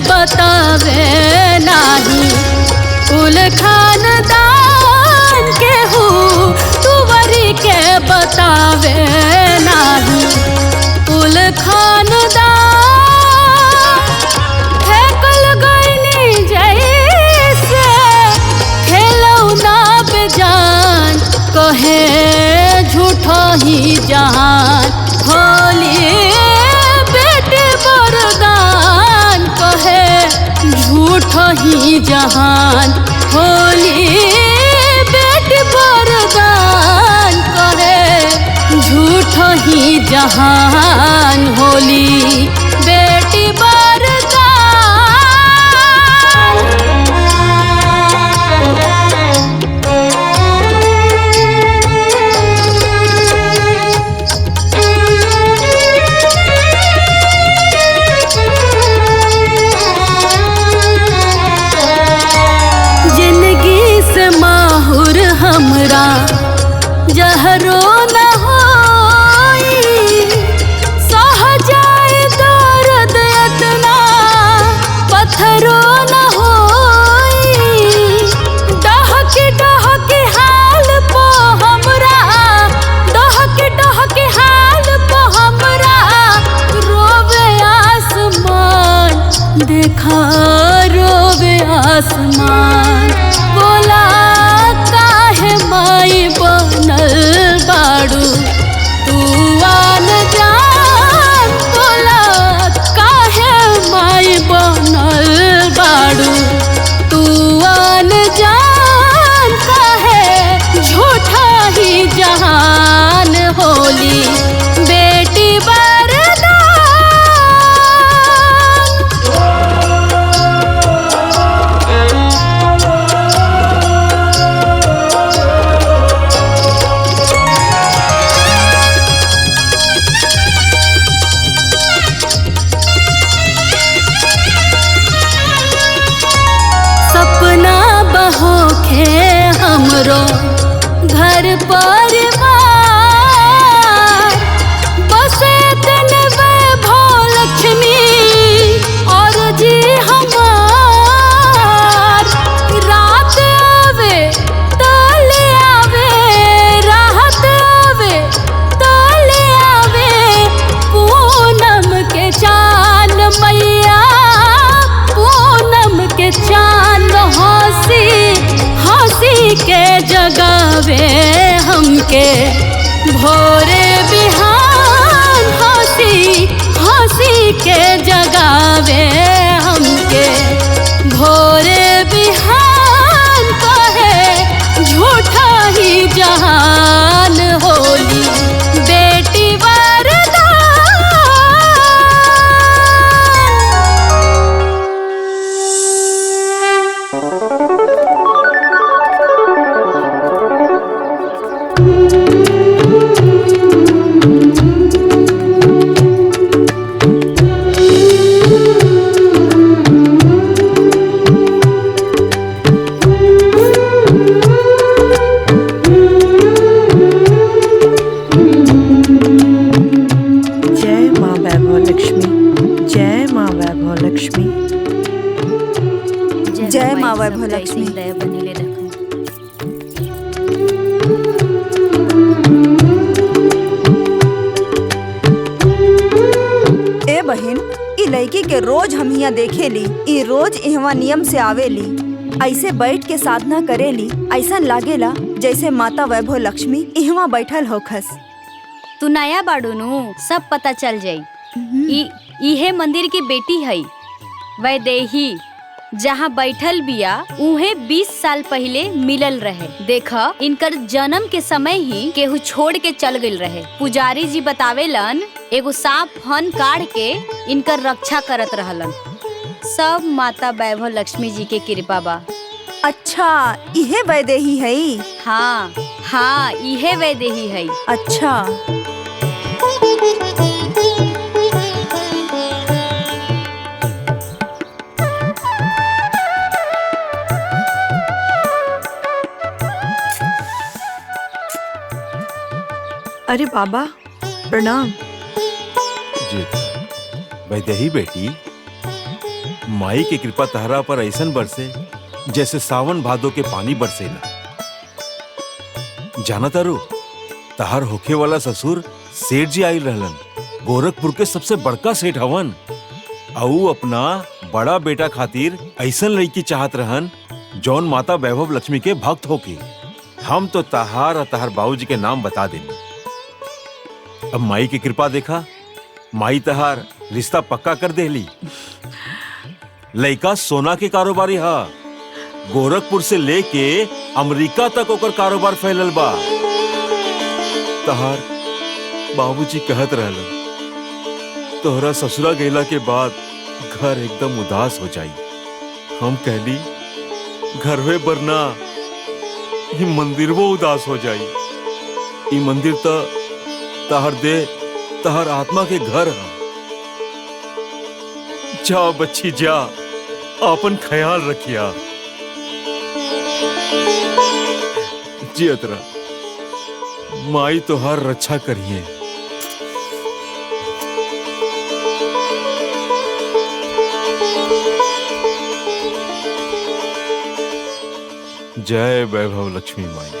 बतावे नाही कुल खानदान के हूँ तुवरी के बतावे नाही कुल खानदान फेंकल गईनी जैसे खेलौना पे जान कहे झूठो ही जहान होली बेटे वरदान कहे झूठो ही जहान होली बेटे वरदान कहे झूठो ही जहान होली बेटी माहुर हमरा जहरो न होई सह जाए दर्द इतना पत्थरो न होई डहकी हाल पो हमरा डहकी हाल पो हमरा रोवे आसमान देखा रोवे आसमान बोला काहे माई बनल बाड़ू तू आन जान बोला काहे माई बनल बाड़ू तू आन जान काहे झूठा ही जहान होली बेटी हमरो घर परिवार बसे तन वैभव लक्ष्मी और जी हमार रात आवे तले आवे राहत आवे तले आवे पूनम के चांद मैया पूनम के चांद हंसी के जगावे हमके भोरे बिहान हंसी के जगावे हमके भोरे बिहान कहे झूठा ही जहान होली बेटी जय माँ वैभव लक्ष्मी बनीले रखो। ए बहन ई लड़की के रोज हम यहाँ देखेली ई रोज इहवा नियम से आवेली ऐसे बैठ के साधना करेली ऐसा लागेला जैसे माता वैभव लक्ष्मी इहवा बैठल होखस। तू नया बाड़ूनू सब पता चल जाई। इहे मंदिर की बेटी है वैदेही जहाँ बैठल बिया उहे 20 साल पहले मिलल रहे। देखा इनकर जन्म के समय ही केहू छोड़ के चल गइल रहे। पुजारी जी बतावेलन एगो सांप फन काट के इनकर रक्षा करत रहलन। सब माता वैभव लक्ष्मी जी के कृपा बा। अच्छा इहे वैदेही है? हाँ हाँ इहे वैदेही है। अच्छा अरे बाबा प्रणाम। जी वैदेही बेटी माई के कृपा तहरा पर ऐसन बरसे जैसे सावन भादो के पानी बरसेला। जाना तारू, तहार होखे वाला ससुर सेठ जी आइल रहलन, गोरखपुर के सबसे बड़का सेठ हवन। औ अपना बड़ा बेटा खातिर ऐसन लड़की चाहत रहन जौन माता वैभव लक्ष्मी के भक्त होके। हम तो तहार और तहार बाबूजी के नाम बता देनी। अब माई की कृपा देखा, माई तहार रिश्ता पक्का कर देली। लड़का सोना के कारोबारी हा, गोरखपुर से लेके अमेरिका तक ओकर कारोबार फैलल बा। तहार बाबूजी कहत रहलन तोहरा ससुरा गैला के बाद घर एकदम उदास हो जाई। हम कहली घरवे बरना ये मंदिर वो उदास हो जाई। ये मंदिर तो तहर दे तहर आत्मा के घर है। जा बच्ची जा, अपन ख्याल रखिया। जियत रह, माई तोहार रक्षा करिए। जय वैभव लक्ष्मी माई।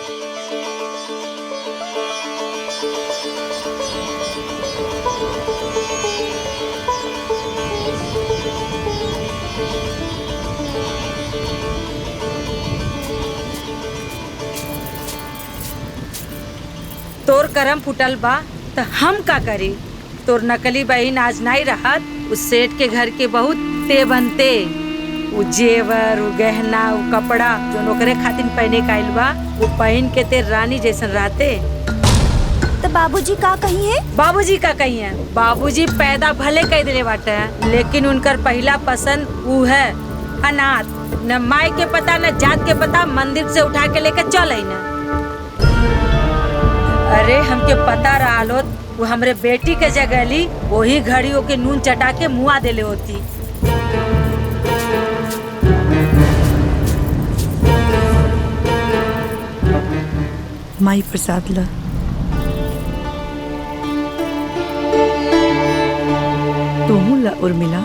तोर करम फुटल बा तो हम का करी। तोर नकली बहन आज नहीं रहत, उस सेठ के घर के बहुत ते बनते। वो जेवर, वो गहना, वो कपड़ा जो नौकरे खातिर पहने का आइल बा, वो पहन के ते रानी जैसन रहते। तो बाबूजी का कही है? बाबूजी का कही है? बाबूजी पैदा भले कह दिले बाटे, लेकिन उनकर पहला पसंद वो है अनाथ। न माई के पता न जात के पता, मंदिर से उठा के लेके चल आई न। अरे हमके पता रहा लो वो हमरे बेटी के जगह ली, वही घड़ियों के नून चटा के मुआ देले होती। माई प्रसाद ला। तुम ला उर्मिला।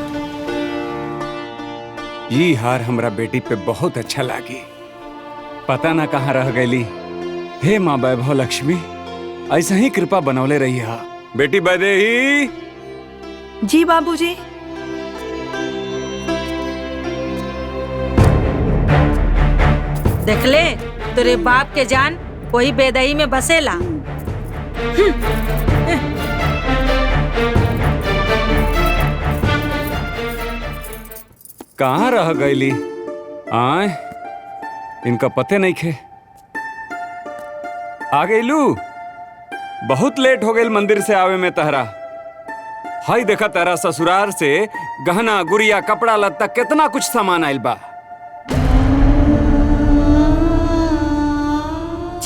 ये हार हमरा बेटी पे बहुत अच्छा लागी। पता ना कहाँ रह गईली। हे माँ वैभव लक्ष्मी, ऐसा ही कृपा बनौले रही हा। बेटी बदेही। जी बाबूजी। देख ले, तेरे बाप के जान वही बेदही में बसेला। कहाँ रह गईली? आए, इनका पते नहीं खे। आ गईलू? बहुत लेट हो गई मंदिर से आवे में तहरा। हाय देखा तेरा ससुराल से गहना गुड़िया कपड़ा लत्ता कितना कुछ सामान आइल बा।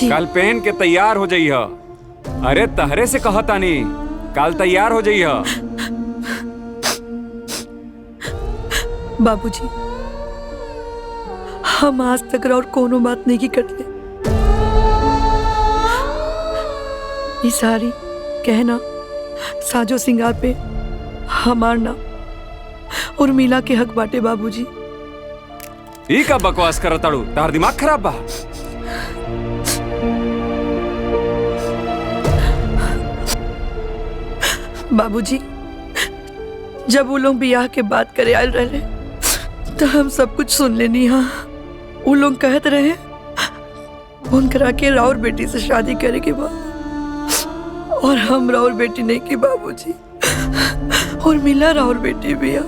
कल पहन के तैयार हो जाइए। अरे तहरे से कहतानी, कल तैयार हो जाइए। बाबूजी, हम आज तक और कोनो बात नहीं की करते। ये सारी कहना साजो सिंगार पे हमार ना उर्मिला के हक बाटे बाबूजी। ई का बकवास करताड़ू? तार दिमाग खराब बा। बाबूजी, जब वो लोग ब्याह के बात करे आयल रहे तो हम सब कुछ सुन लेनी। हाँ, वो लोग कहत रहे उनकरा के राउर बेटी से शादी करे के बाद, और हम राउर बेटी नहीं की बाबूजी, और मिला राउर बेटी भी है।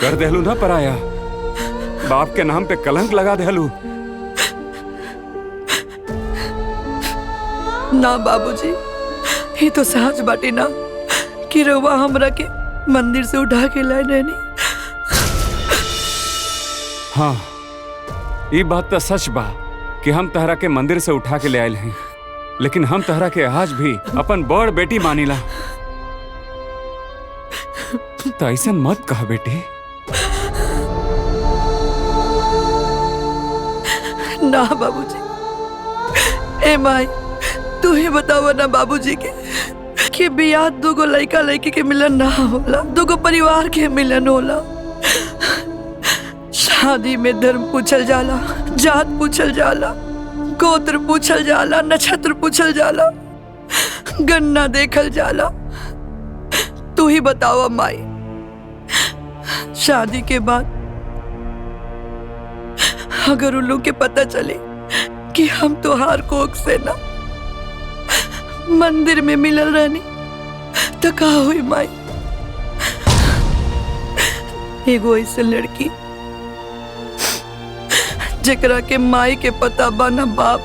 कर देहलू ना पराया, बाप के नाम पे कलंक लगा देहलू। ना बाबूजी, ये तो सहज बाटे ना कि रउआ हमरा के मंदिर से उठा के लाए रहनी। हाँ, ये बात तो सच बा कि हम तहरा के मंदिर से उठा के ले आयल हैं, लेकिन हम तहरा के आज भी अपन बड़ बेटी मानीला। तो ऐसा मत कहा बेटी। ना बाबूजी, ए माई, तू ही बतावा ना बाबूजी के कि कि बियाह दुगो लड़का लड़की के मिलन ना होला, दुगो परिवार के मिलन होला। शादी में धर्म पूछल जाला, जात पूछल जाला, गोत्र पूछल जाला, नक्षत्र पूछल जाला, गन्ना देखल जाला। तू ही बताओ माई, शादी के बाद अगर उन लोग के पता चले कि हम तोहार कोख से ना मंदिर में मिलल रहनी तो का हुई माई? एगो ऐसे लड़की जेकरा के माई के पता बा ना बाप,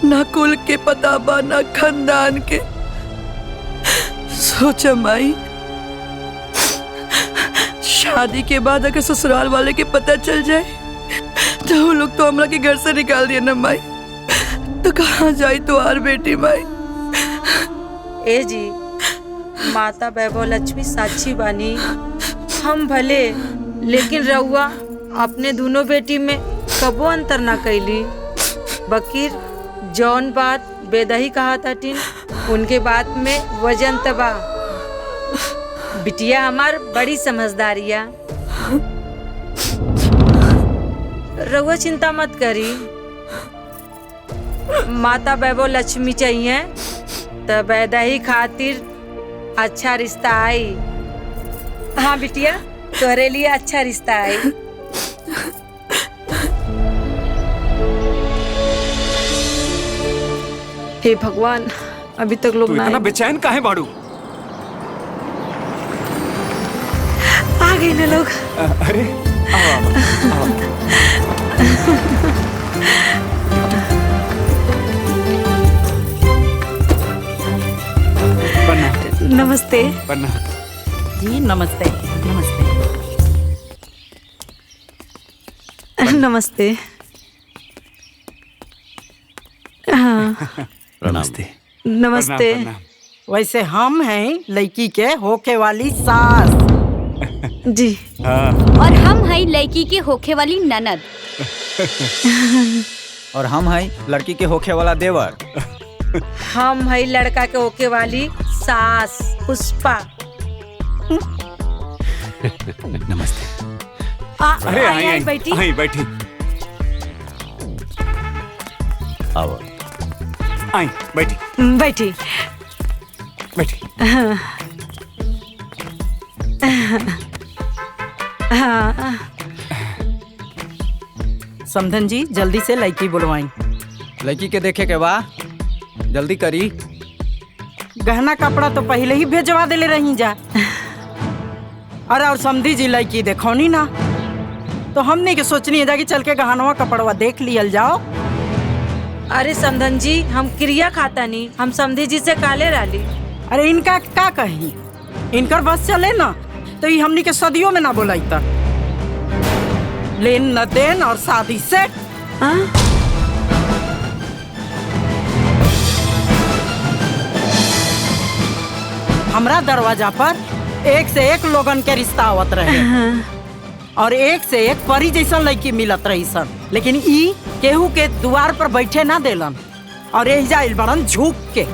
ना कुल के पता बा, ना खानदान के। सोचा माई, शादी के बाद अगर ससुराल वाले के पता चल जाए तो वो लोग तो हमरा के घर से निकाल दिए ना माई, तो कहाँ जाई तुम्हार बेटी माई? ए जी, माता वैभव लक्ष्मी साक्षी बानी, हम भले लेकिन रउआ अपने दोनों बेटी में कबो अंतर ना कैली। बकीर जौन बात बेदही कहा ताटिन उनके बात में वजन तबा। बिटिया हमार बड़ी समझदारिया, रउआ चिंता मत करी। माता वैभव लक्ष्मी चाहिए तो बेदही खातिर अच्छा रिश्ता आई। हाँ बिटिया, तोहरे लिए अच्छा रिश्ता आई। हे भगवान, अभी तक लोग तू ना इतना बेचैन काहे बाड़ू? आ गए ना लोग। अरे आओ, आओ, आओ। प्रणाम। नमस्ते। प्रणाम। जी नमस्ते। नमस्ते। नमस्ते। हाँ नमस्ते। नमस्ते। प्रणाम, वैसे हम हैं लड़की के होके वाली सास। जी। हाँ। और हम हई लड़की के होखे वाली ननद। और हम हैं लड़की के होखे वाला देवर। हम है लड़का के होके वाली सास पुष्पा। नमस्ते। अरे आई आई बैठी। आई बैठी। आओ। आई बैठी बैठी। बैठी। समधन जी जल्दी से लड़की बुलवाई। लड़की के देखे के बा, जल्दी करी। गहना कपड़ा तो पहले ही भेजवा देले रही जा। अरे और समधी जी लड़की देखौनी ना, तो हमने के सोचनी है कि चल के गहनवा कपड़वा देख लियल जाओ। अरे समधन जी, हम क्रिया खाता नहीं, हम समधी जी से काले राली। अरे इनका का कही, इनकर बस चले ना तो ये हमनी के सदियों में ना बोलाई तक लेन न देन और शादी से। हमरा दरवाजा पर एक से एक लोगन के रिश्ता आवत रहे और एक से एक परी जैसा लड़की मिलत रही सन, लेकिन ई केहू के द्वार पर बैठे ना देलन और यही जाइल बड़न झुक के।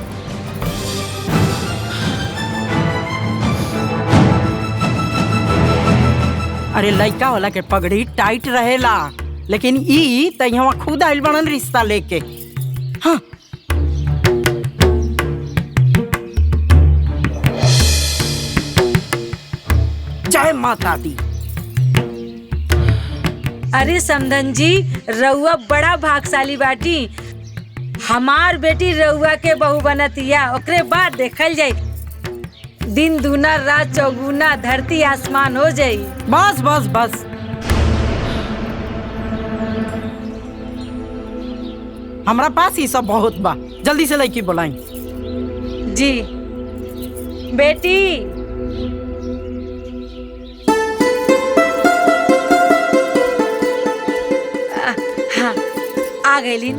अरे लड़का वाला के पगड़ी टाइट रहेला, लेकिन ई त यहाँ खुद आइल बड़न रिश्ता लेके। हाँ। जय माता दी। अरे समधन जी, रउआ बड़ा भागशाली बाटी। हमार बेटी रउआ के बहू बनतिया, ओकरे बाद देखल जाई दिन दूना रात चौगुना, धरती आसमान हो जाई। बस बस बस। हमरा पास ही सब बहुत बा, जल्दी से लड़की बुलाई। जी बेटी। हाँ, आ गई लीन।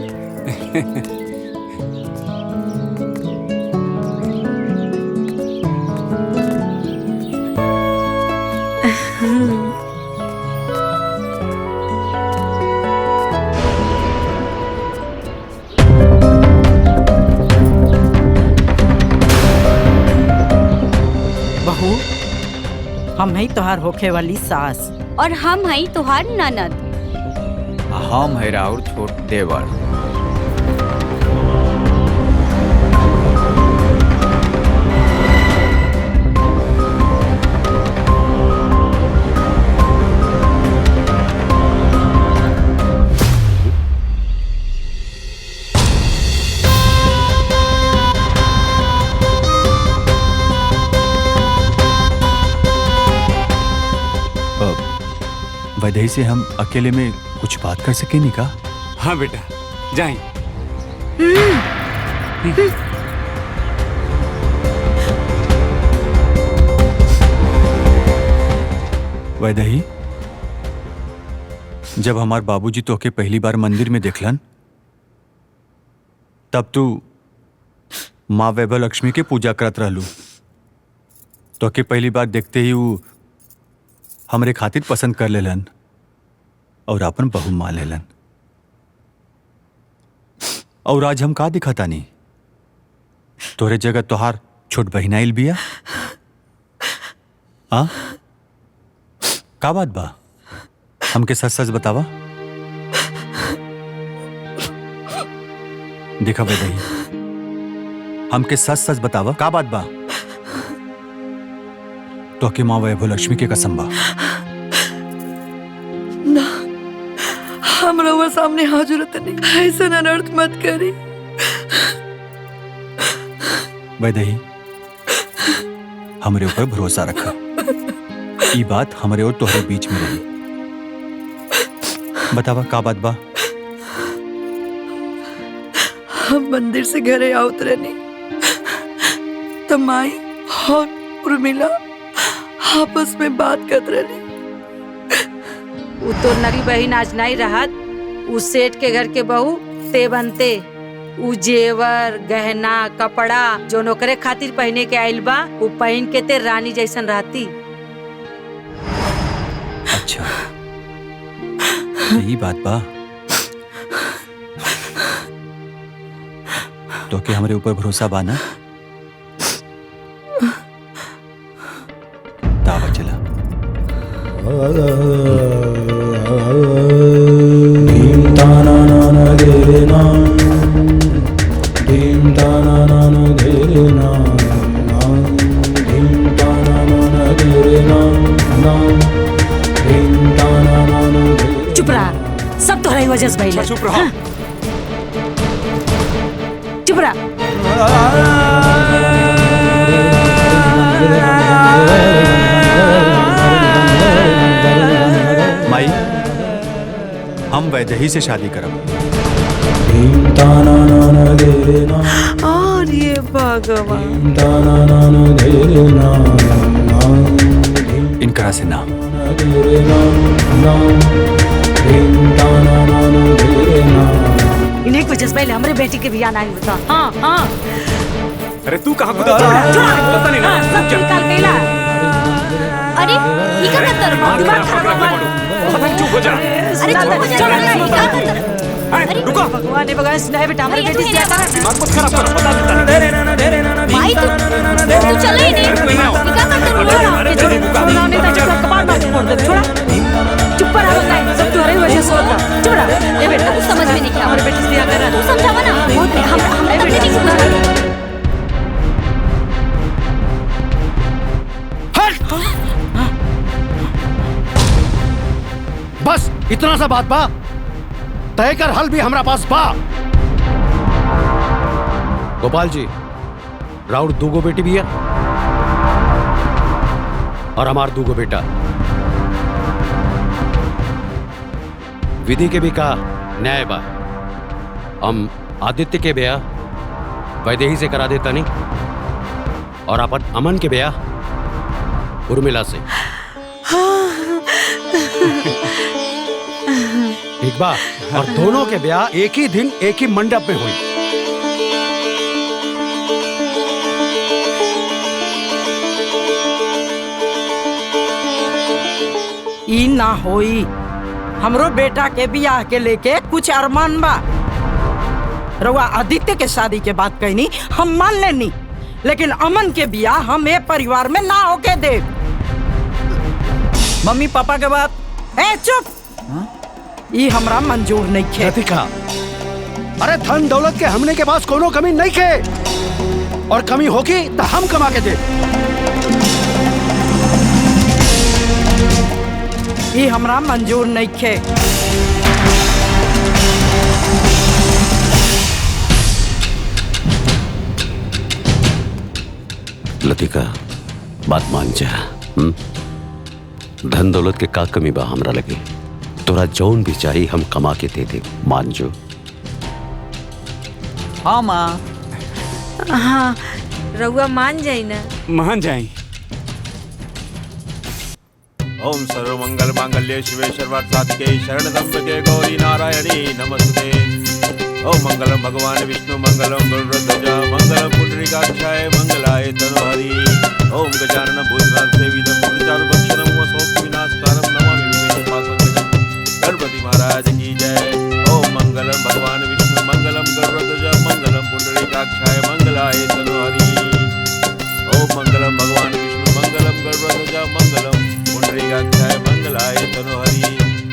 बहू, हम ही तोहार होखे वाली सास। और हम हई तुहार ननद। हम है राउर छोट देवर। वैदेही से हम अकेले में कुछ बात कर सके नहीं का? हाँ बेटा, जाएं। वैदेही, जब हमार बाबूजी तो के पहली बार मंदिर में देखलन, तब तू माँ वैभव लक्ष्मी के पूजा करत रहलू। तो के पहली बार देखते ही वो हमरे खातिर पसंद कर लेलन और अपन बहू मान लेलन। और आज हम का दिखाता नहीं, तोरे जगह तोहार छोट बहिन आइल बिया। हाँ, का बात बा? हमके सच सच बतावा। देखा वैदेही, हमके सच सच बतावा, का बात बा? तो के माँ वैभव लक्ष्मी के कसम बा। ना, हमरा वो सामने हाजुरत नहीं, ऐसा अनर्थ मत करी। वैदेही, हमरे ऊपर भरोसा रखा। ये बात हमरे और तोहरे बीच में रही। बतावा का बात बा? हम मंदिर से घरे आवत रहनी, तो माई और उर्मिला आपस में बात करत रहनी। उ तो नरी बहन आज नहीं रहत, उ सेठ के घर के बहू ते बनते। उ जेवर गहना कपड़ा जो नौकरे खातिर पहने के आइल बा, उ पहन के ते रानी जैसन रहती। अच्छा, यही बात बा। तो के हमरे ऊपर भरोसा बा ना? दावा चला। चुप रहा, सब तोहरा वजह से भइल। चुप रहो। चुप रहा। माई, हम वैदेही से शादी करब। और ये भगवान, इनकरा से ना। इन्हीं की वजह से पहले हमारे बेटी के भी आना ही होता। हाँ हाँ, अरे तू कहाँ खुदा? पता नहीं ना। सब निकाल के ला। अरे ये का करतर? दिमाग खराब है। चुप हो जा। अरे चुप हो जा, ये का करतर? अरे रुको। भगवान ने भगवान सुनाए बेटा, हमारे बेटी से ज्यादा दिमाग मत खराब करो, पता नहीं। भाई तू चले ही नहीं। ये का करतर? कपाल मार के फोड़ दे। छोड़ा, चुप रहा। सब तुम्हारी वजह से होता। चुप रहा। ये बेटा तू समझ में नहीं क्या? हमारे बेटी से क्या कर रहा तू समझावा ना। हम बेटे नहीं सुना। बस इतना सा बात बा, तय कर हल भी हमरा पास बा। गोपाल जी, राउर दूगो बेटी भी है और हमार दूगो बेटा। विधि के भी का न्याय बा। हम आदित्य के ब्याह वैदेही से करा देता नहीं और अपन अमन के ब्याह उर्मिला से। ठीक बा? और दोनों के ब्याह एक ही दिन एक ही मंडप में हुई। ई ना होई। हमरो बेटा के बियाह के लेके कुछ अरमान बा। रउआ आदित्य के शादी के बात कहनी, हम मान लेनी, लेकिन अमन के बियाह हम ए परिवार में ना होके दे। मम्मी पापा के बात। ए चुप, ये हमरा मंजूर नहीं खे। राधिका, अरे धन दौलत के हमने के पास कोनो कमी नहीं खे, और कमी होगी तो हम कमा के दे। ये हमरा मंजूर नहीं खे। लतिका, बात मान जा। धन दौलत के का कमी बा हमरा लगे। तोरा जौन भी चाहिए हम कमा के दे दे, मान जो। हाँ माँ। हाँ, रउआ मान जाई ना। मान जाई। ओम सर्वमंगल मांगल्ये शिवे सर्वार्थ साधिके शरणत्र्यंबके गौरी नारायणी नमस्ते। ओम मंगलम भगवान विष्णु मंगलम गरुड़ध्वजा मंगलम पुंडरीकाक्षाय मंगलाय तनोहरि। ओम गजानन भूतगणाधिसेवितं चारुभक्षणं वसोक्ति विनाशकारं नमामि विघ्नोपशान्तये। गणपति महाराज की जय। ओम मंगलम भगवान विष्णु मंगलम गरुड़ध्वजा मंगलम पुंडरीकाक्षाय मंगलाय तनोहरि। ओम मंगलम भगवान विष्णु मंगलम गरुड़ध्वजा मंगलम पुंडरीकाक्षाय मंगलाय तनोहरि।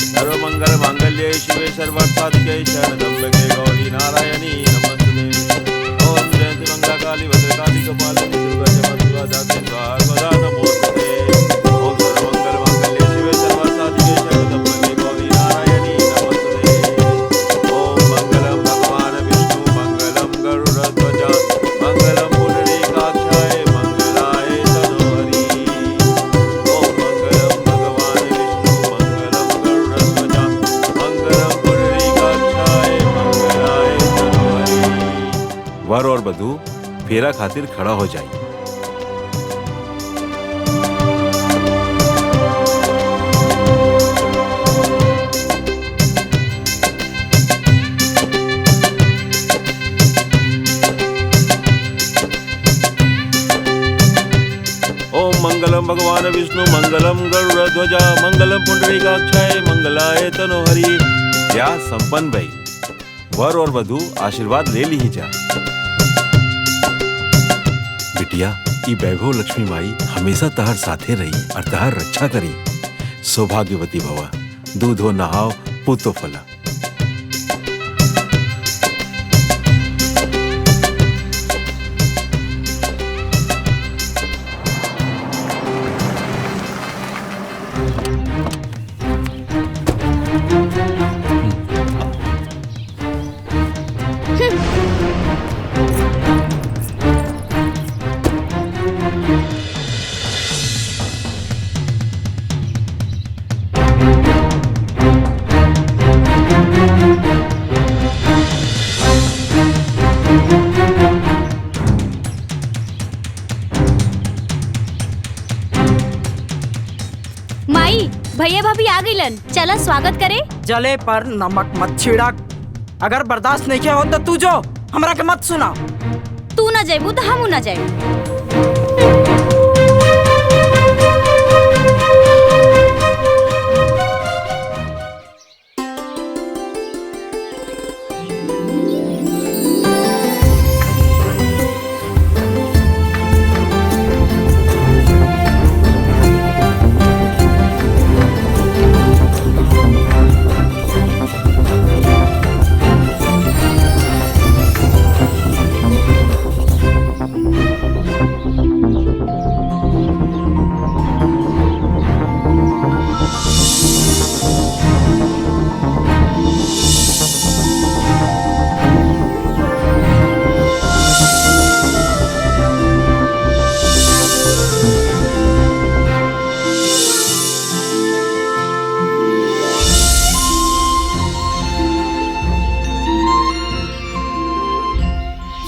सर्वमंगल मांगल्ये शिवे सर्वार्थ साधिके शरणत्र्यंबके गौरी नारायणी नमस्ते। ओम जयंती मंगला काली भद्रकाली कपालिनी दुर्गा क्षमा शिवा धात्री सर्वदा नमोस्तुते। ओम सर्वमंगल मांगल्ये शिवे सर्वार्थ साधिके शरणत्र्यंबके गौरी नारायणी नमस्ते। ओम मंगलम भगवान विष्णु मंगलम गरुड़ध्वजा मंगलम पुंडरीकाक्षाय मंगलाय तनोहरि। ओम मंगलम भगवान विष्णु मंगलम गरुड़ध्वजा मंगलम पुंडरीकाक्षाय मंगलाय तनोहरि। वर और वधू फेरा खातिर खड़ा हो जाए। ओम मंगलम भगवान विष्णु मंगलम गरुड़ध्वजा मंगलम पुंडरीकाक्षाय मंगलाय तनोहरि। ब्याह संपन्न भई। वर और वधू आशीर्वाद ले ली जा। बिटिया, ई वैभव लक्ष्मी माई हमेशा तहर साथे रही और तहर रक्षा करी। सौभाग्यवती भवा। दूधो नहाओ पुतो फला। माई, भैया भाभी आ गइलन। चला स्वागत करे। जले पर नमक मत छिड़क। अगर बर्दाश्त नहीं किया हो तो तू जो हमरा के मत सुना। तू ना जाइबू तो हम ना जाइबू।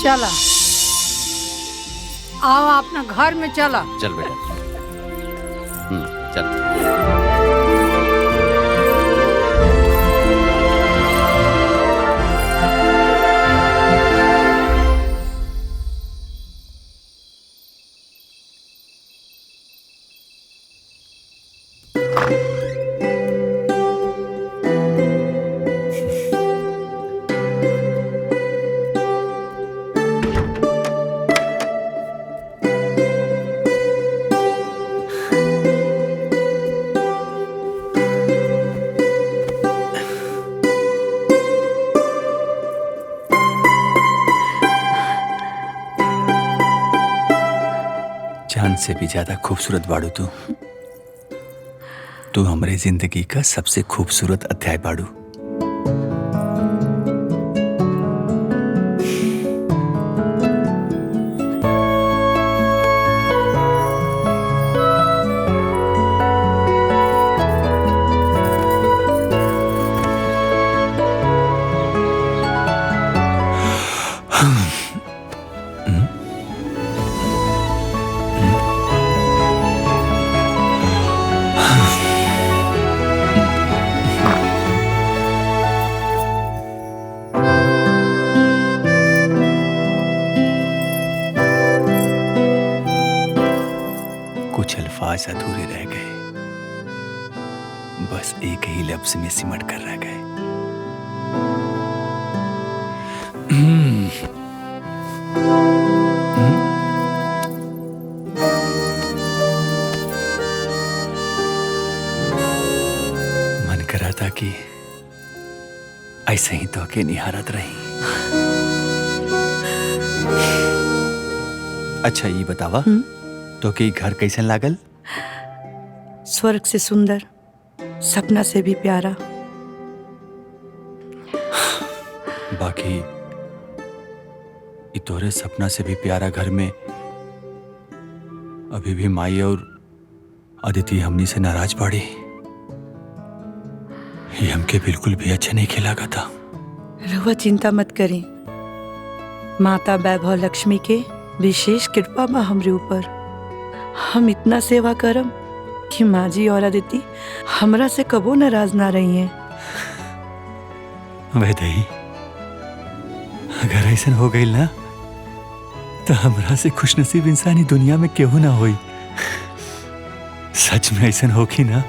चला, आओ अपना घर में चला। चल बेटा। चल। चांद से भी ज्यादा खूबसूरत बाड़ू तू। तू हमरे जिंदगी का सबसे खूबसूरत अध्याय बाड़ू। कुछ अल्फाज अधूरे रह गए, बस एक ही लफ्ज में सिमट कर रह गए। मन करा था कि ऐसे ही तो के निहारत रही। अच्छा ये बतावा तो कि घर कैसन लागल? स्वर्ग से सुंदर, सपना से भी प्यारा। बाकी ये तोरे सपना से भी प्यारा घर में अभी भी माई और अदिति हमनी से नाराज पड़ी। ये हमके बिल्कुल भी अच्छा नहीं खिलागा था। रहुआ चिंता मत करें, माता वैभव लक्ष्मी के विशेष कृपा बा हमरे ऊपर। हम इतना सेवा करम कि माँ जी और अदिति हमरा से कबो नाराज ना रही हैं। वैदही, अगर ऐसा हो गई ना तो हमरा से खुशनसीब इंसानी दुनिया में केहू ना होई। सच में ऐसा होगी ना?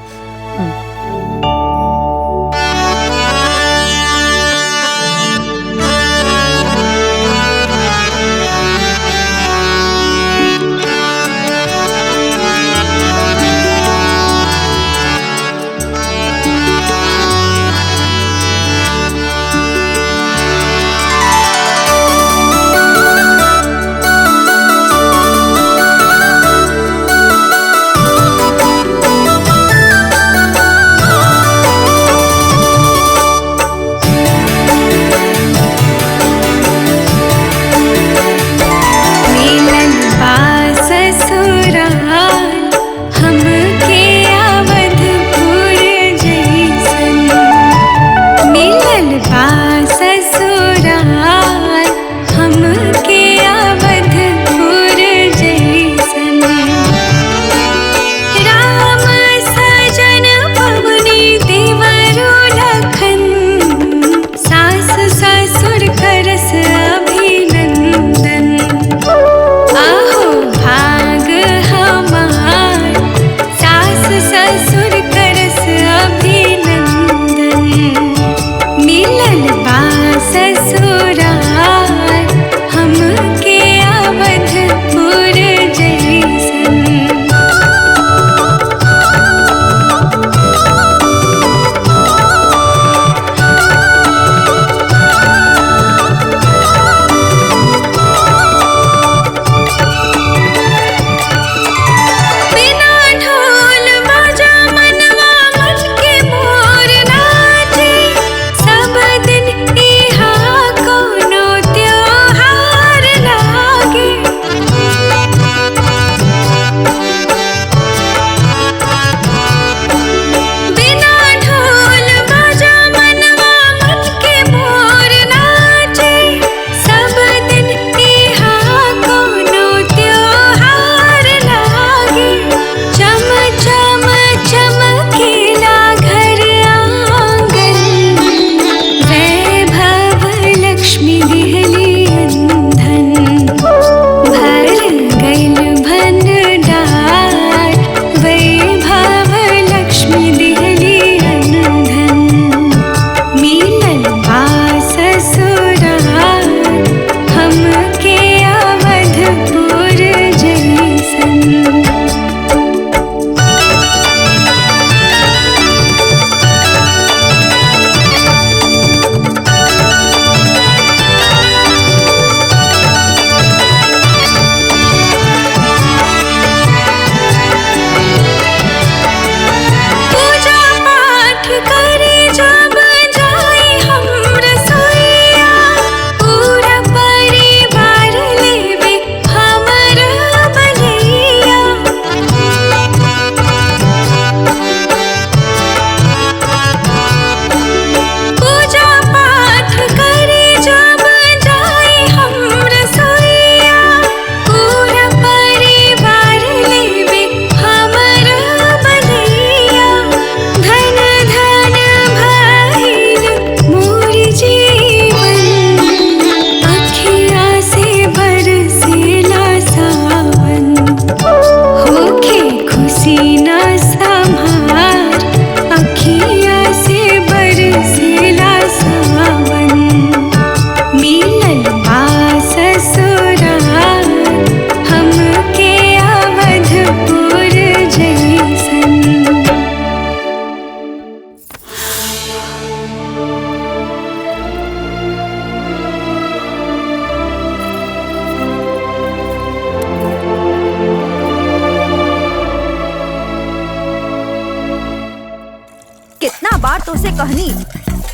तोसे कहनी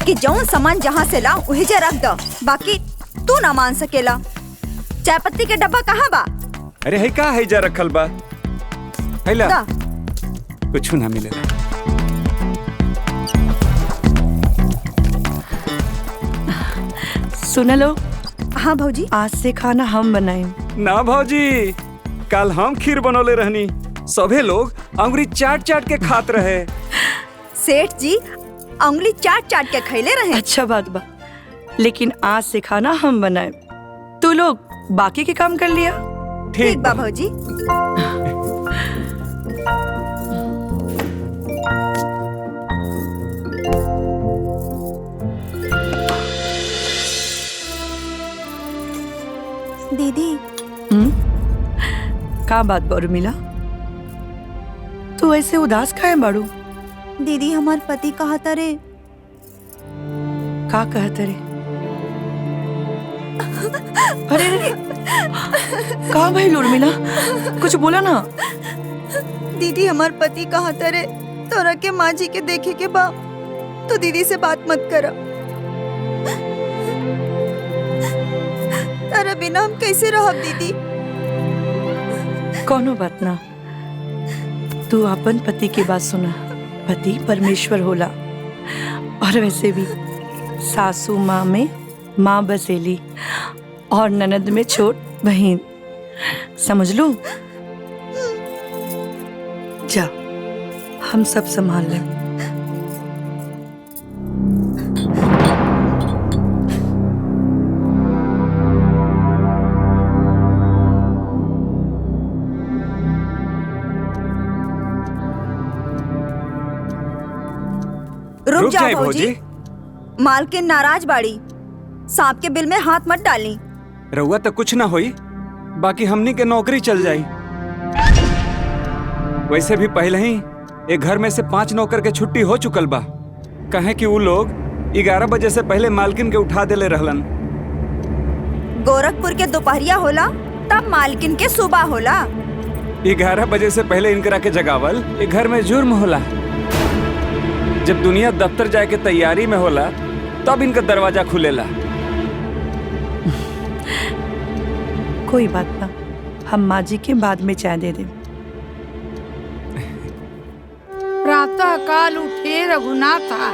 कि जौन सामान जहाँ से ला वही जे रख दो, बाकी तू ना मान सकेला। चाय पत्ती के डब्बा कहाँ बा? अरे है का है जा रखल बा, हैला दा। कुछ ना मिलेला। सुन लो। हाँ भौजी। आज से खाना हम बनाए। ना भौजी, कल हम खीर बनौले रहनी, सभे लोग अंगुरी चाट चाट के खात रहे। सेठ जी अंगुली चाट चाट के खैले रहे। अच्छा बात बा, लेकिन आज से खाना हम बनाए, तू लोग बाकी के काम कर लिया। ठीक बा भौजी। दीदी। का बात बारू मिला, तू ऐसे उदास काहे बारू? दीदी हमार पति कहता रे। का कहता रे? अरे का भाई उर्मिला, कुछ बोला ना। दीदी हमार पति कहता रे तोरा के माँ जी के देखे के बा, तो दीदी से बात मत करा। तारा बिना हम कैसे रहब दीदी? कोनो बात ना, तू अपन पति की बात सुना। पति परमेश्वर होला, और वैसे भी सासू माँ में माँ बसेली और ननद में छोट बहन, समझ लो। जा, हम सब संभाल लें। रुक जाओ भौजी, मालकिन नाराज बाड़ी, सांप के बिल में हाथ मत डाली। रउआ तो कुछ ना होई, बाकी हमनी के नौकरी चल जाई। वैसे भी पहले ही एक घर में से 5 नौकर के छुट्टी हो चुकल बा, कहे कि वो लोग 11 बजे से पहले मालकिन के उठा देले रहलन। गोरखपुर के दोपहरिया होला तब मालकिन के सुबह होला। 11 बजे से पहले इनकरा के जगावल एक घर में जुर्म होला। जब दुनिया दफ्तर जाए के तैयारी में होला तब इनका दरवाजा खुलेला। कोई बात ना, हम माँ जी के बाद में चाय दे दें। प्रातः काल उठे रघुनाथा,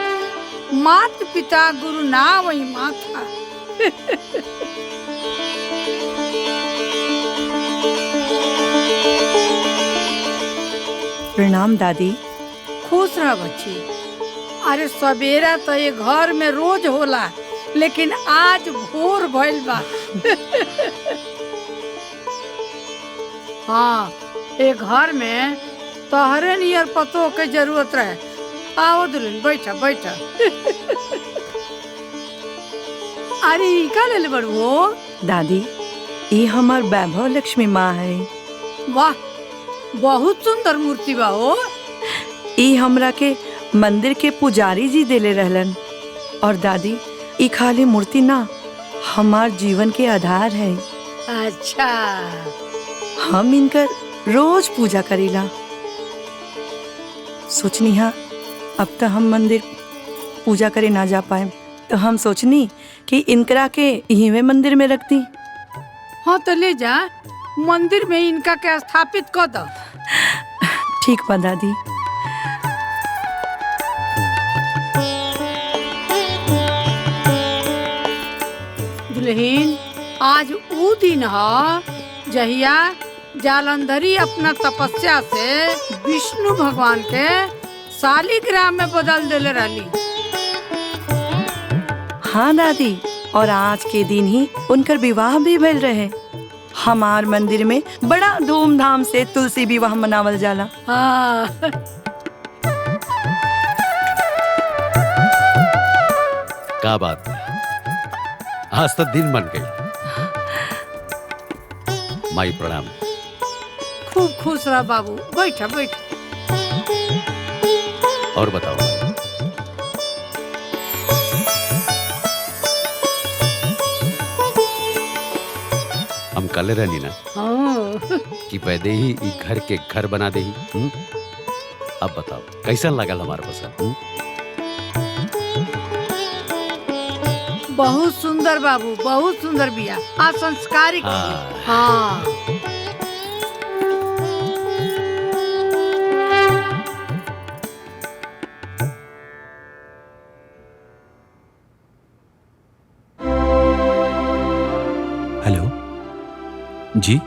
मात पिता गुरु ना वही माथा। प्रणाम दादी। खुश रह बच्ची। अरे सवेरा तो ये घर में रोज होला, लेकिन आज भोर भइल बा। हाँ, ये घर में तोहरे नियर पतो के जरूरत रहे। आओ दुल्हन, बैठा बैठा। अरे ई का ले बड़ू हो? दादी, ये हमार वैभव लक्ष्मी माँ है। वाह, बहुत सुंदर मूर्ति बा हो। ई हमरा के मंदिर के पुजारी जी देले रहलन। और दादी, ई खाली मूर्ति ना, हमार जीवन के आधार है। अच्छा, हम इनकर रोज पूजा करीला। सोचनी हा अब तो हम मंदिर पूजा करे ना जा पाए, तो हम सोचनी कि इनकरा के यहीं मंदिर में रख दी। हाँ तो ले जा, मंदिर में इनका के स्थापित कर दो। ठीक बा दादी। दुल्हन, आज ऊ दिन है जहिया जालंधरी अपना तपस्या से विष्णु भगवान के शालिग्राम में बदल देले रहली। हाँ दादी, और आज के दिन ही उनकर विवाह भी भइल रहे। हमार मंदिर में बड़ा धूमधाम से तुलसी विवाह मनावल जाला। हाँ। का बात, आज तो दिन बन गई। माई प्रणाम। खूब खुश रह बाबू, बैठा बैठा। और बताओ, हम कल रहनी ना कि पहले ही घर के घर बना दे ही। अब बताओ कैसा लगल हमारे पसंद? बहुत सुंदर बाबू, बहुत सुंदर बिया। आ संस्कारिक बिया। हाँ। हेलो जी।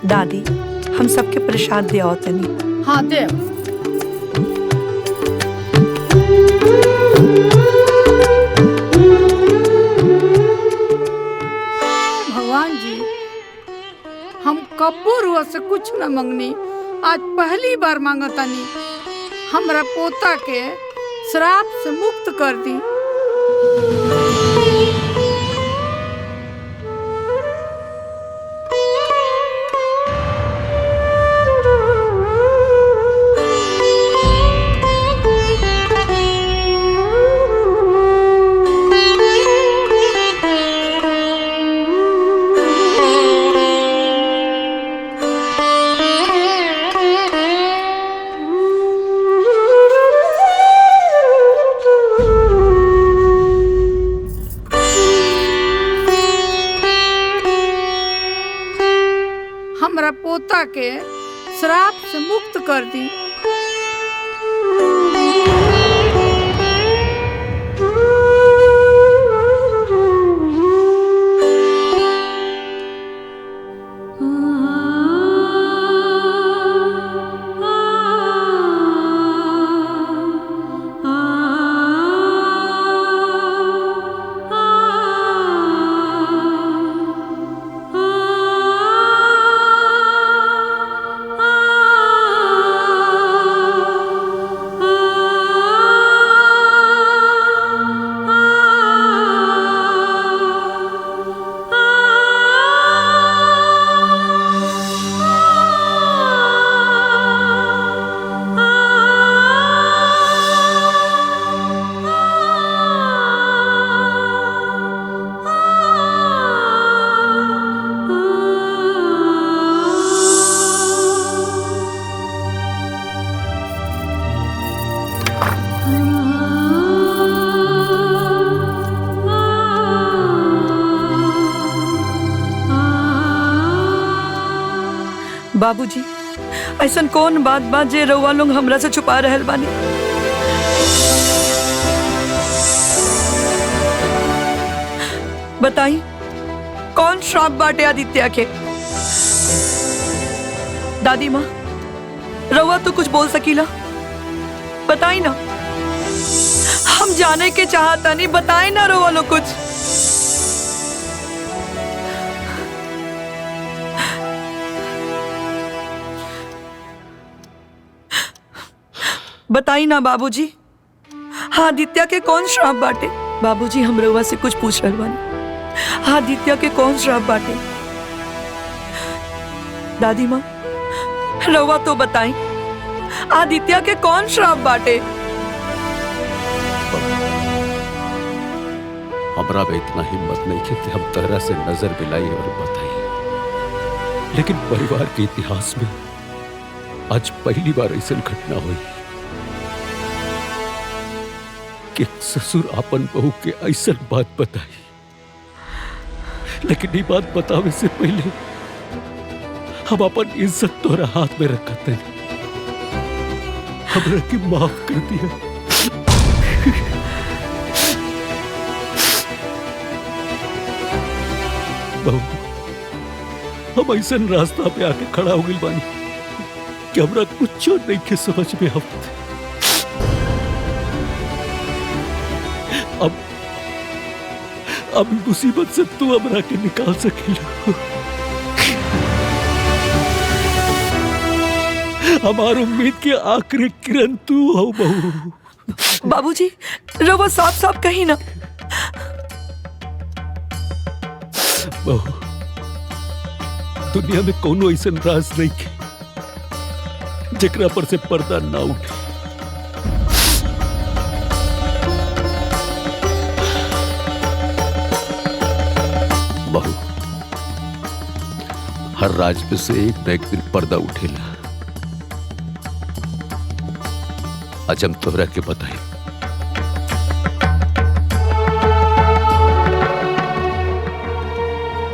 दादी, हम सबके प्रसाद दे आओ तनी। हाँ दे। भगवान जी, हम कब्बो रुआ से कुछ न मंगनी, आज पहली बार मांगतानी। हमरा पोता के श्राप से मुक्त कर दी। हमरा पोता के श्राप से मुक्त कर दी। बाबूजी, ऐसन कौन बात बात जे रउआ लोग हमरा से छुपा रहल बानी? बताई, कौन श्राप बाटे आदित्य के? दादी माँ, रउआ तो कुछ बोल सकीला, बताई ना। हम जाने के चाहता नहीं, बताए ना रउआ लोग कुछ। बताई ना बाबूजी, आदित्य के कौन श्राप बाटे? बाबूजी, हम रउआ से कुछ पूछ रहल बानी। आदित्य के कौन श्राप बाटे? दादी माँ, रउआ तो बताई, आदित्य के कौन श्राप बाटे? हमरा में इतना हिम्मत नहीं कि हम तरह से नजर मिलाई और बताई, लेकिन परिवार के इतिहास में आज पहली बार ऐसी घटना हुई कि ससुर अपन बहू के ऐसा बात बताई। लेकिन ये बात बतावे से पहले हम अपन इज्जत तोरा हाथ में रखते हैं। हमरा की माफ कर दिया। बहू, हम ऐसा रास्ता पे आके खड़ा हो गई बानी कि हमरा कुछ नहीं के समझ में आवत। अब मुसीबत से तू हमरा के निकाल सकेला। हमारी उम्मीद की आखिरी किरण तू हो बहू। बाबूजी रवा साफ साफ कही ना। बहू, दुनिया में कोनो ऐसा राज नहीं के जेकरा पर से पर्दा ना उठे। बहू, हर राज पे से एक न एक दिन पर्दा उठेला। आज हम तोहरा के बताई।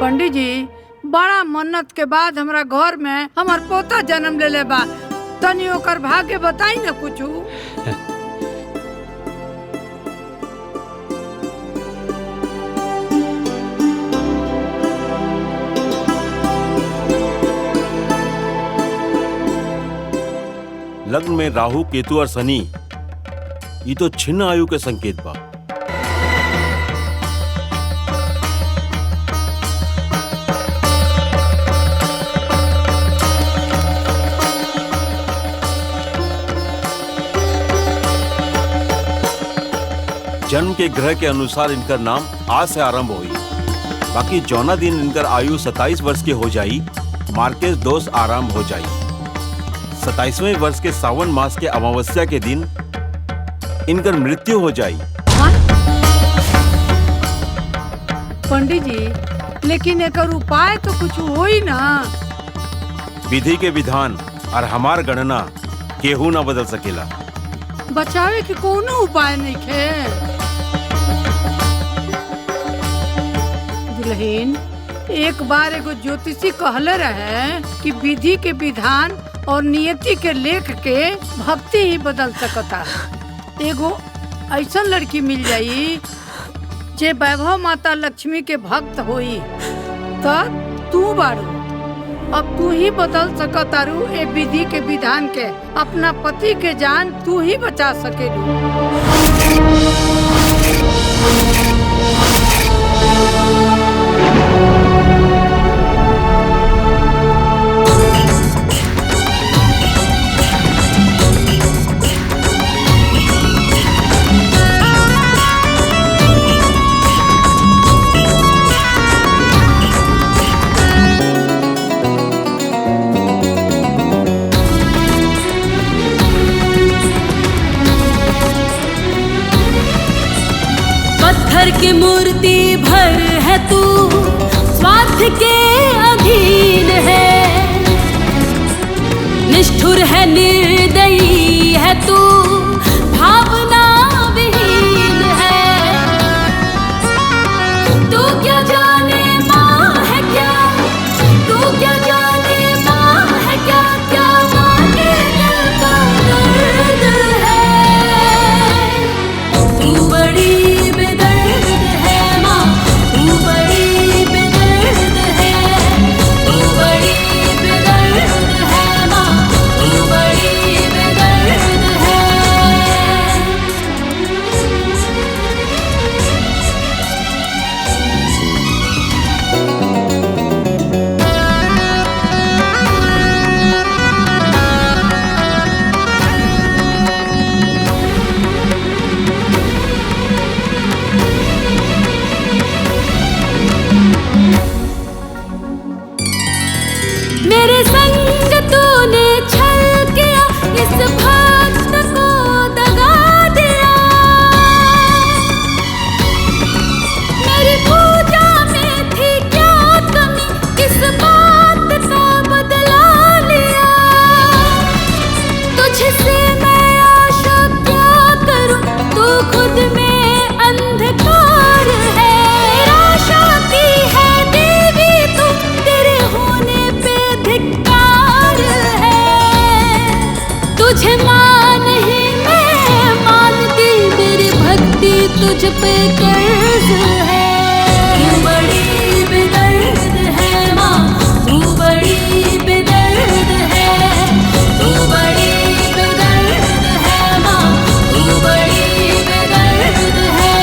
पंडित जी, बड़ा मन्नत के बाद हमरा घर में हमार पोता जन्म ले ले बा, तनी ओकर भाग्य बताई ना कुछ। लग्न में राहु केतु और शनि, ये तो छिन्न आयु के संकेत बा। जन्म के ग्रह के अनुसार इनका नाम आज से आरंभ हुई। बाकी जौना दिन इनकर आयु 27 वर्ष के हो जाई, मार्केज दोष आरंभ हो जाई। 27वें वर्ष के सावन मास के अमावस्या के दिन इनकर मृत्यु हो जाई। पंडित जी, लेकिन एकर उपाय तो कुछ होई ना। विधि के विधान और हमार गणना केहू ना बदल सकेला। बचावे के कोनो उपाय नहीं खे। दुल्हन, एक बार एगो ज्योतिषी कहले रहे कि विधि के विधान और नियति के लेख के भक्ति ही बदल सकता। एगो ऐसा लड़की मिल जाई जे वैभव माता लक्ष्मी के भक्त होई, तो तू बारू। अब तू ही बदल सकतारू ए विधि के विधान के। अपना पति के जान तू ही बचा सकेलू। पत्थर की मूर्ति भर है तू, स्वार्थ के अधीन है। निष्ठुर है, निर्दयी है तू, भावना विहीन है। तू क्या जाने माँ है क्या, तू क्या जाने माँ है क्या, क्या माँ के दिल का दर्द है। तू बड़ी मेरे संग तूने छल किया, इस भक्त को दगा दिया। मेरी पूजा में थी क्या कमी, किस बात का बदला लिया। तुझसे मैं आशा क्या करूं, तू खुद में अंधकार है। आशा की है देवी तू, तेरे होने पे धिक्कार है। तुझे मान ही मैं मानती, मेरी भक्ति तुझ पे कर्ज है। तू बड़ी बेदर्द है माँ, तू बड़ी बेदर्द है। तू बड़ी बेदर्द है माँ, तू बड़ी बेदर्द है।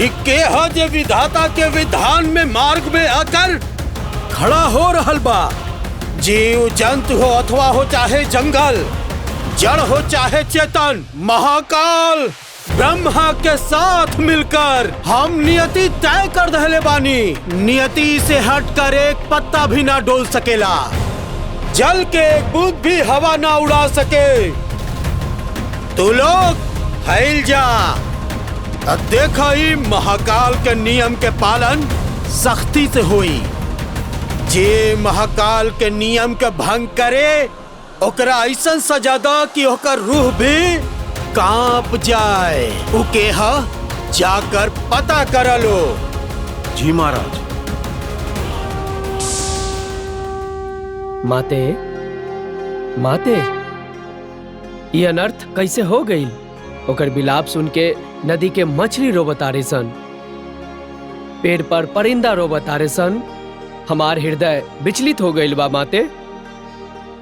के ह जे विधाता के विधान में मार्ग में आकर खड़ा हो रहल बा। जीव जंतु हो अथवा हो चाहे जंगल, जड़ हो चाहे चेतन, महाकाल ब्रह्मा के साथ मिलकर हम नियति तय कर दहले बानी। नियति से हटकर एक पत्ता भी ना डोल सकेला, जल के एक बूंद भी हवा ना उड़ा सके। तू लोग फैल जा। अब देखा ही महाकाल के नियम के पालन सख्ती से हुई। जे महाकाल के नियम के भंग करे ओकरा ऐसा सजा दा कि ओकर रूह भी कांप जाए। उके हा जाकर पता कर लो। जी महाराज। माते माते ये अनर्थ कैसे हो गई? ओकर बिलाप सुन के नदी के मछली रोबत आरे सन, पेड़ पर परिंदा रोबत आरे सन। हमार हृदय विचलित हो गईल बा माते।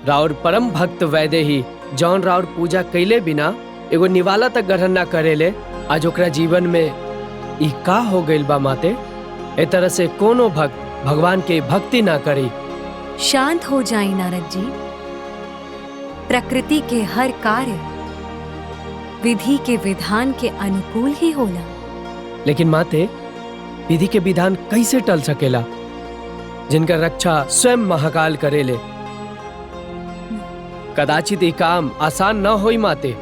राउर परम भक्त वैदेही जौन राउर पूजा कैले बिना एगो निवाला तक ग्रहण ना करेले, आज ओकरा जीवन में ई का हो गईल बा माते? ए तरह से कोनो भक्त भगवान के भक्ति ना करी। शांत हो जाए नारद जी। प्रकृति के हर कार्य विधि के विधान के अनुकूल ही होला। लेकिन माते, विधि के विधान कैसे टल सकेला जिनका रक्षा स्वयं महाकाल करेले? कदाचित ये काम आसान न होई माते।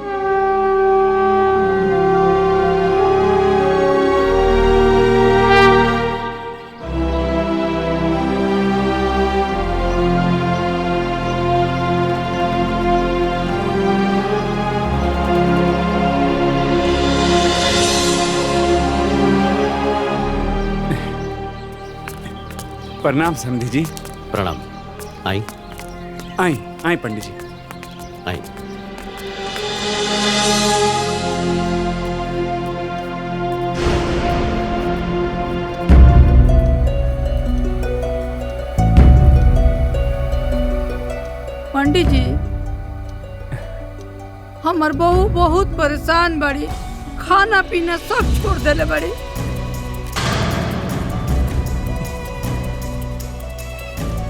प्रणाम समधी जी। प्रणाम। आई आई आई पंडित जी आई। पंडित जी, हमार बहू बहुत परेशान बड़ी, खाना पीना सब छोड़ देले बड़ी।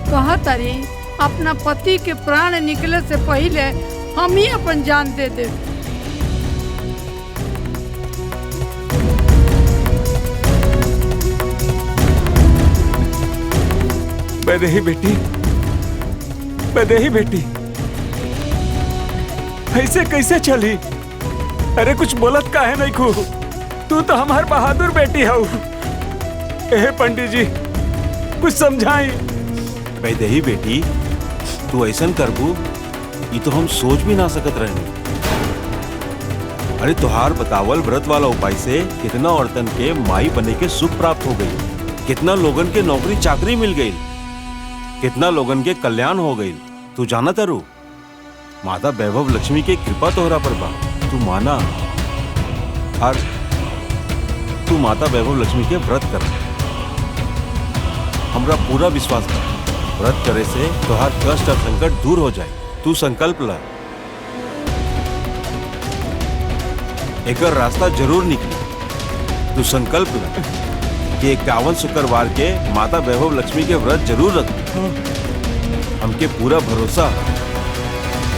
कहा तारी अपना पति के प्राण निकले से पहले हम ही अपन जान दे दे। वैदेही बेटी, वैदेही बेटी, ऐसे कैसे चली? अरे कुछ बोलत काहे नहीं खू? तू तो हमार बहादुर बेटी हो। ए पंडित जी कुछ समझाई। वैदेही बेटी, तू ऐसा करबू ये तो हम सोच भी ना सकत रहे। अरे तुहार बतावल व्रत वाला उपाय से कितना औरतन के माई बने के सुख प्राप्त हो गई, कितना लोगन के नौकरी चाकरी मिल गई, कितना लोगन के कल्याण हो गई। तू जाना तारू, माता वैभव लक्ष्मी के कृपा तोहरा पर बा। तू माना और तू माता वैभव लक्ष्मी के व्रत कर। हमरा पूरा विश्वास कर, व्रत करे से तोहार कष्ट और संकट दूर हो जाए। तू संकल्प ला, एकर रास्ता जरूर निकली। तू संकल्प ला कि 51 शुक्रवार के माता वैभव लक्ष्मी के व्रत जरूर रख। हमके पूरा भरोसा,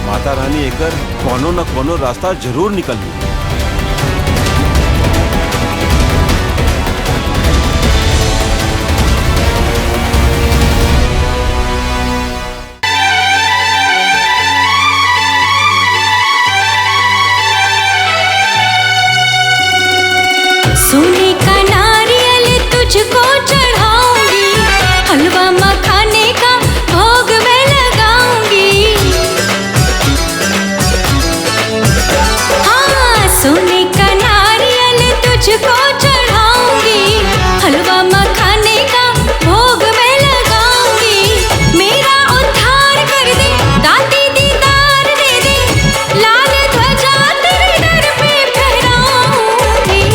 माता रानी एकर कोनो न कोनो रास्ता जरूर निकली। सोने का नारियल तुझको चढ़ाऊंगी, हलवा मखाने का भोग मैं लगाऊंगी। हाँ, सोने का नारियल तुझको चढ़ाऊंगी, हलवा मखाने का भोग मैं लगाऊंगी। मेरा उद्धार कर दे, दाती दीदार दे दे, लाल ध्वजा तेरे दर पे फहराऊंगी।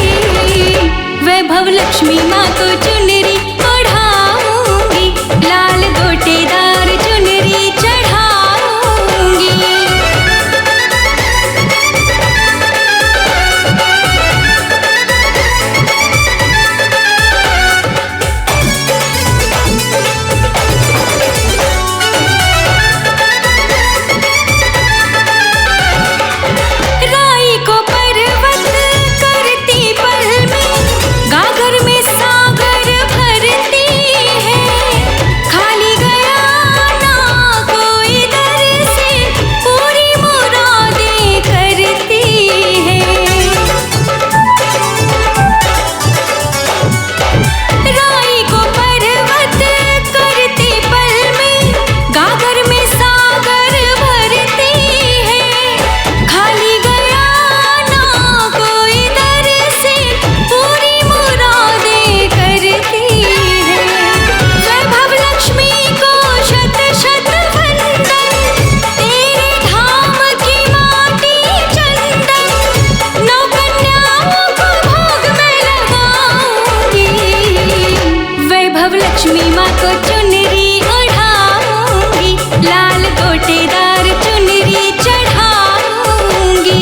को चुनरी ओढ़ाऊंगी, लाल गोटेदार चुनरी चढ़ाऊंगी।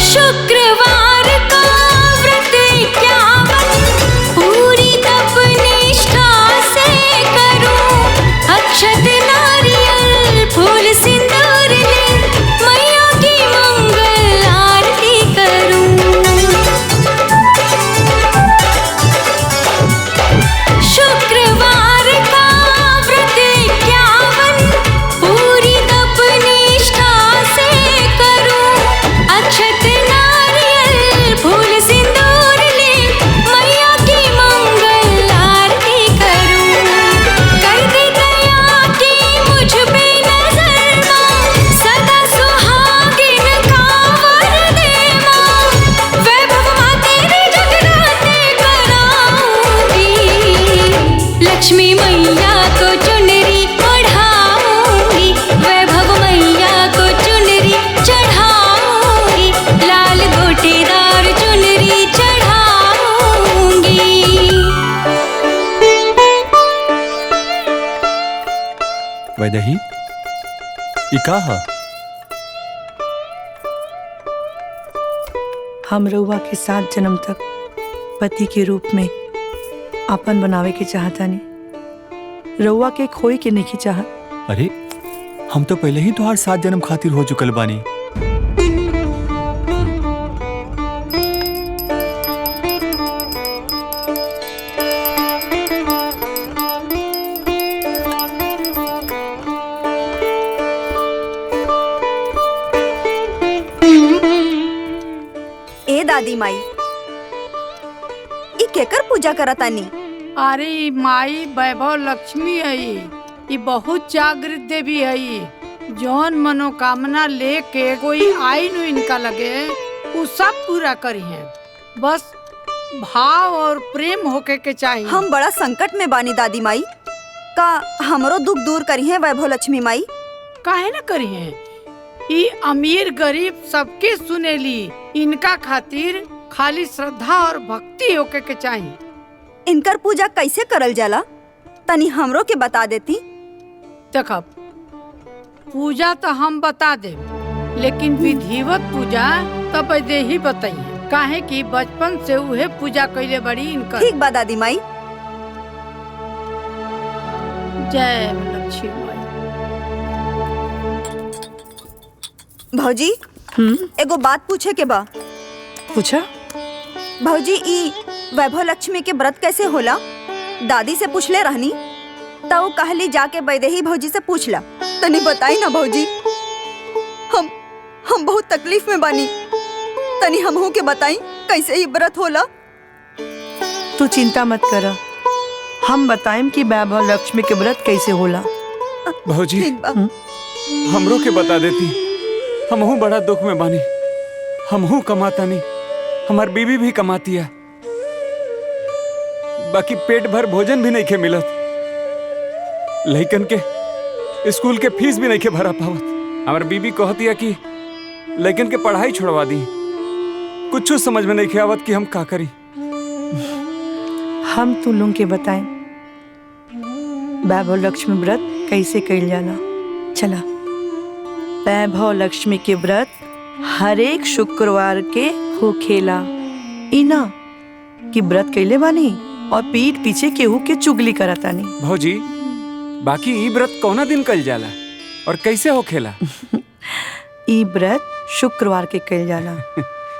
शुक्रवार का व्रत 51 पूरी तप निष्ठा से करूं, अक्षत नारियल फूल सिंदूर ले मैया की मंगल आरती करूं। शुक्रवार का व्रत 51 पूरी तप निष्ठा से करूं, अक्षत नारियल फूल सिंदूर ले मैया की मंगल आरती करूं। कर दे दया की मुझ पे नजर माँ, सदा सुहागिन का वर दे माँ, वैभव माँ तेरे जगराते कराऊंगी। लक्ष्मी मैया को चुनरी ओढ़ाऊंगी, वैभव मैया को चुनरी चढ़ाऊंगी, लाल गोटेदार चुनरी चढ़ाऊंगी। वैदेही ई का ह? हम रउआ के 7 जन्म तक पति के रूप में आपन बनावे के चाहतानी, रउआ के खोई के नहीं चाहत। अरे हम तो पहले ही तोहार 7 जन्म खातिर हो चुकल बानी। ए दादी माई, ई केकर पूजा करतानी? अरे ई माई वैभव लक्ष्मी है, ये बहुत जागृत देवी है। जौन मनोकामना लेके कोई आई नु इनका लगे वो सब पूरा करी है। बस भाव और प्रेम होके के चाहिए। हम बड़ा संकट में बानी दादी माई, का हमरो दुख दूर करी है वैभव लक्ष्मी माई? काहे न करी है, ई अमीर गरीब सबके सुनेली। इनका खातिर खाली श्रद्धा और भक्ति होके के चाहिए। इनकर पूजा कैसे करल जाला, तनी हमरो के बता देती। देखब, पूजा तो हम बता दे, लेकिन विधिवत पूजा तब दे ही बताइए, काहे कि बचपन से उहे पूजा कैले बड़ी इनकर। ठीक बा दादी माई। जय लक्ष्मी माई। भौजी एगो बात पूछे के बा। पूछा। भौजी ई वैभव लक्ष्मी के व्रत कैसे होला? दादी से पूछले रहनी, तो कहली जाके वैदेही भौजी से पूछला। तनी बताई ना भौजी, हम बहुत तकलीफ में बानी, तनी हमहू के बताई कैसे ही व्रत होला। तू चिंता मत कर, हम बताएं कि वैभव लक्ष्मी के व्रत कैसे होला। भौजी हमरो के बता देती, हमहू बड़ा दुख में बानी। हमहू कमाता नहीं, हमार बीवी भी कमाती है, बाकी पेट भर भोजन भी नहीं के मिलत। लइकन के स्कूल के फीस भी नहीं के भरा पावत। हमार बीबी कहती है कि लइकन के पढ़ाई छोड़वा दी। कुछ समझ में नहीं के आवत कि हम का करी। हम तू लोग के बताएं वैभव लक्ष्मी व्रत कैसे कइल जाला। चला, वैभव लक्ष्मी के व्रत हर एक शुक्रवार के होखेला। इना कि व्रत कैले बानी और पीठ पीछे केहू के चुगली करतानी। भौजी बाकी ई व्रत कौना दिन कइल जाला और कैसे होखेला? ई व्रत शुक्रवार के कइल जाला।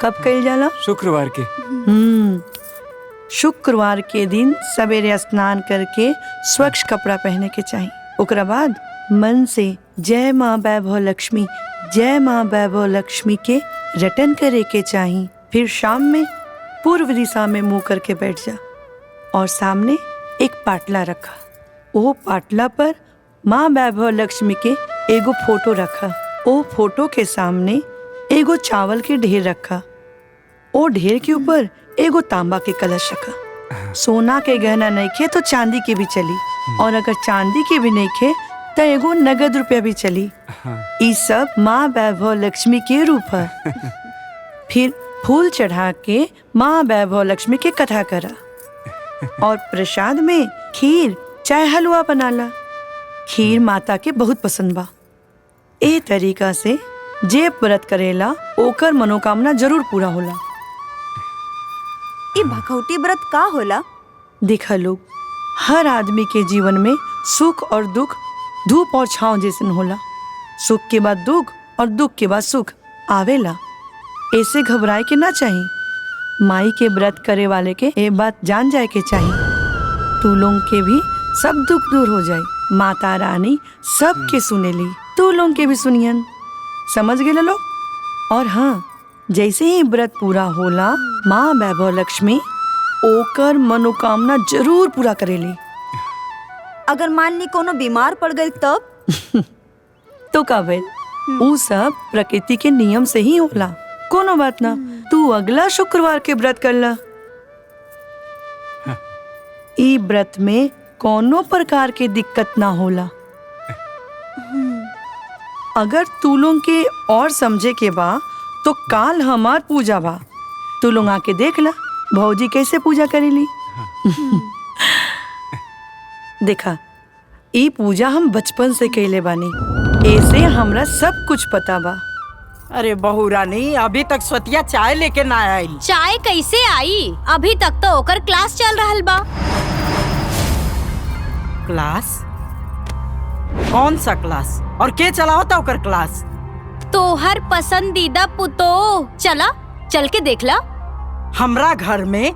कब कइल जाला? शुक्रवार के। शुक्रवार के दिन सवेरे स्नान करके स्वच्छ कपड़ा पहने के चाहिए। ओकरा बाद मन से जय माँ वैभव लक्ष्मी, जय माँ वैभव लक्ष्मी के रटन करे के चाहिए। फिर शाम में पूर्व दिशा में मुंह करके बैठ जा और सामने एक पाटला रखा। वो पाटला पर माँ वैभव लक्ष्मी के एगो फोटो रखा। वो फोटो के सामने एगो चावल के ढेर रखा। वो ढेर के ऊपर एगो तांबा के कलश रखा। सोना के गहना नहीं खे तो चांदी के भी चली, और अगर चांदी के भी नहीं खे तो एगो नगद रुपया भी चली। ई सब माँ वैभव लक्ष्मी के रूप है। फिर फूल चढ़ा के माँ वैभव लक्ष्मी के कथा करा, और प्रसाद में खीर चाहे हलवा बनाला। खीर माता के बहुत पसंद बा। ए तरीका से जे व्रत करेला ओकर मनोकामना जरूर पूरा होला। ई भखौटी व्रत का होला? देखा लोग, हर आदमी के जीवन में सुख और दुख धूप और छांव जैसन होला। सुख के बाद दुख और दुख के बाद सुख आवेला। ऐसे घबराए के ना चाहिए। माई के व्रत करे वाले के ये बात जान जाए के चाहिए, तू लोग के भी सब दुख दूर हो जाए। माता रानी सबके सुनेली, तू लोग के भी सुनियन। समझ गए लोग? और हाँ, जैसे ही व्रत पूरा होला माँ वैभव लक्ष्मी ओकर मनोकामना जरूर पूरा करेली। अगर मान ली कोनो बीमार पड़ गई तब? तो का भइल, ऊ सब प्रकृति के नियम से ही होला। कोनो बात ना, तू अगला शुक्रवार के व्रत कर ला। ई व्रत में कोनो प्रकार के दिक्कत ना होला। अगर तू लोग के और समझे के बा तो काल हमार पूजा बा, तू लोग आके देख ला भौजी कैसे पूजा करेली। देखा, ई पूजा हम बचपन से कैले बानी, ऐसे हमरा सब कुछ पता बा। अरे बहू रानी, अभी तक स्वतिया चाय लेके ना आई। चाय कैसे आई? अभी तक तो ओकर क्लास चल रहल बा। क्लास? कौन सा क्लास? और के चलावता ओकर क्लास? तोहर पसंदीदा पुतो। चला, चल के देख ला। हमरा घर में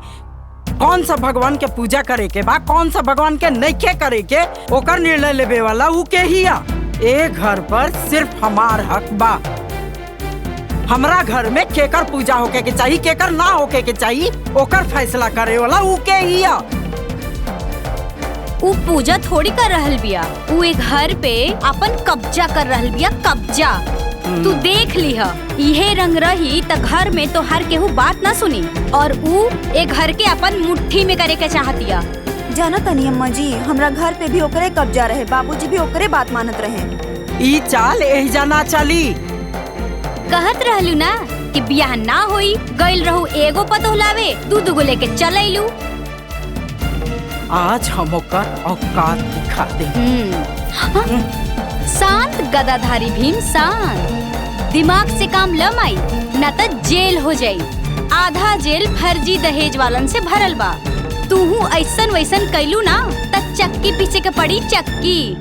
कौन सा भगवान के पूजा करे के बा, कौन सा भगवान के नइखे करे के, ओकर निर्णय लेवे वाला ऊ के हिया। ए घर पर सिर्फ हमार हक बा। हमरा घर में केकर पूजा होके के चाहिए, केकर ना होके के चाहिए, ओकर फैसला करे वाला ऊ के हिया। ऊ पूजा थोड़ी कर रहल बिया, ऊ एक घर पे अपन कब्जा कर रहल बिया, कब्जा। तू देख लिहा, इहे रंग रही त घर में तो हर केहू बात ना सुनी, और ऊ एक घर के अपन मुट्ठी में करे के चाहतिया। जाना तनी अम्मा जी, हमरा घर पे भी ओकरे कब्जा रहे, बाबूजी भी ओकरे बात मानत रहे। ई चाल एहिजा ना चली। कहत रहलू ना कि बियाह ना होई, गइल रहू एगो पतोह लावे, दूगो लेके चल अइलू। आज हम ओकर औकात दिखा दे। शांत गदाधारी भीम, शांत। दिमाग से काम ल माई, न त जेल हो जाई। आधा जेल फर्जी दहेज वालन से भरल बा। तूहू ऐसन वैसन कैलू ना त चक्की पीछे के पड़ी, चक्की।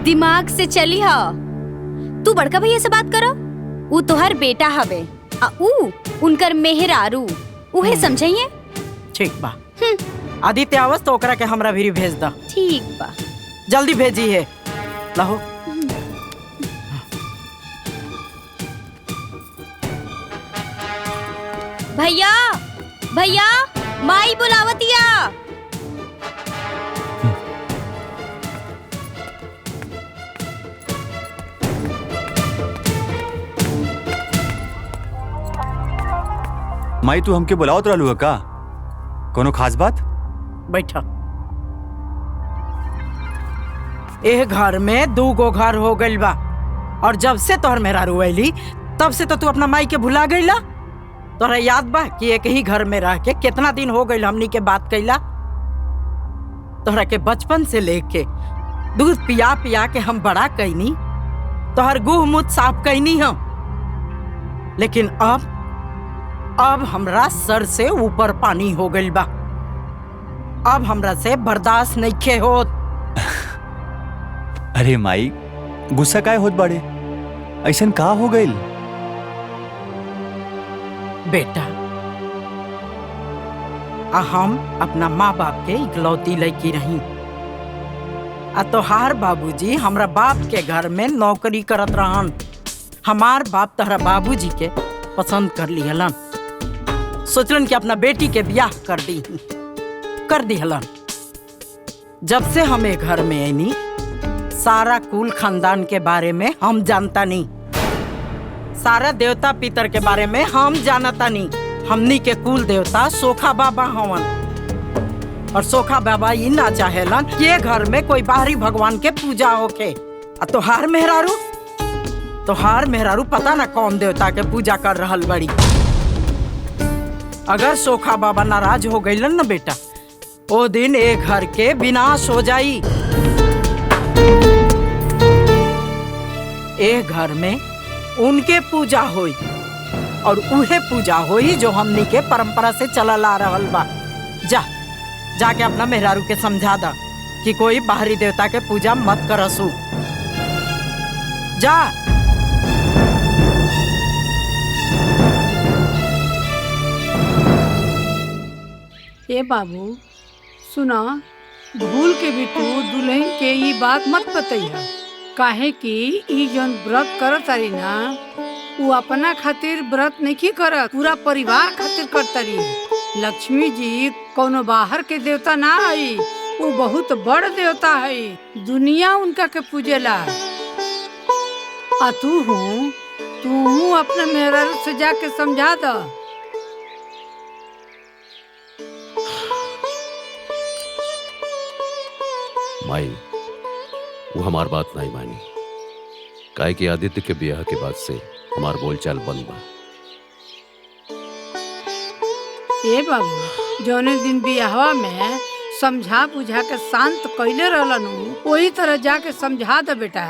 दिमाग से चली हा। तू बड़का भैया से बात करो, ऊ तोहर बेटा हवे, आ ऊ उनकर मेहरारू, उहे समझाइए। ठीक बा। आदित्य आवस तो ओकरा के हमरा भी भेज दा। ठीक बा, जल्दी भेजी है। लाहो। भैया, भैया, माई बुलावतिया। माई तू हमके बुलावत रहलू है का? कोनो खास बात? बैठा। एह घर में 2 घर हो गइल बा, और जब से तोहर मेहरारू आइली तब से तो तू अपना माई के भुला गइला। तोहरा याद बा कि एक ही घर में रह के कितना दिन हो गइल हमनी के बात कइला? तोहरा के बचपन से लेके दूध पिया पिया के हम बड़ा कइनी, तोहर गुह मुँह साफ कइनी हम। लेकिन अब हमरा सर से ऊपर पानी हो गइल बा। अब हमरा से बर्दाश्त नइखे होत। अरे माई, गुस्सा काहे होत बाड़े? ऐसन का हो गइल? बेटा, हम अपना माँ बाप के इकलौती लड़की रही, आ तोहार बाबूजी हमरा बाप के घर में नौकरी करत रहन। हमार बाप तोहरा बाबूजी के पसंद कर लिहलन, सोचलन कि अपना बेटी के ब्याह कर दिहलन। जब से हमें घर में आईनी, सारा कुल खानदान के बारे में हम जानता नहीं, सारा देवता पितर के बारे में हम जानता नहीं। हमनी के कुल देवता सोखा बाबा हवन। और सोखा बाबा ये ना चाहेलन कि ये घर में कोई बाहरी भगवान के पूजा होके। तोहार मेहरारू पता ना कौन देवता के पूजा कर रहल बड़ी। अगर सोखा बाबा नाराज हो गईलन ना बेटा, ओ दिन एक घर के विनाश हो जाई। एक घर में उनके पूजा होई और उहे पूजा होई जो हमनी के परंपरा से चलल आ रहल बा। जाके अपना मेहरारू के समझा दा कि कोई बाहरी देवता के पूजा मत करसू। जा। ए बाबू सुना, भूल के भी तू दुल्हन के ये बात मत बतैया, काहे कि ई जौन व्रत करत तारी ना, वो अपना खातिर व्रत नहीं करत, पूरा परिवार खातिर करतारी। लक्ष्मी जी कोनो बाहर के देवता ना है, वो बहुत बड़ देवता है, दुनिया उनका के पूजेला। आ तू अपने मेहरारू से जाके समझा दा। माई वो हमार बात नहीं मानी, काहे कि आदित्य के ब्याह के बाद से हमार बोलचाल बंद बा। ए बाबू, जौने दिन बियाहवा में समझा बुझा के शांत कैले रहलन, वही तरह जाके समझा दे बेटा।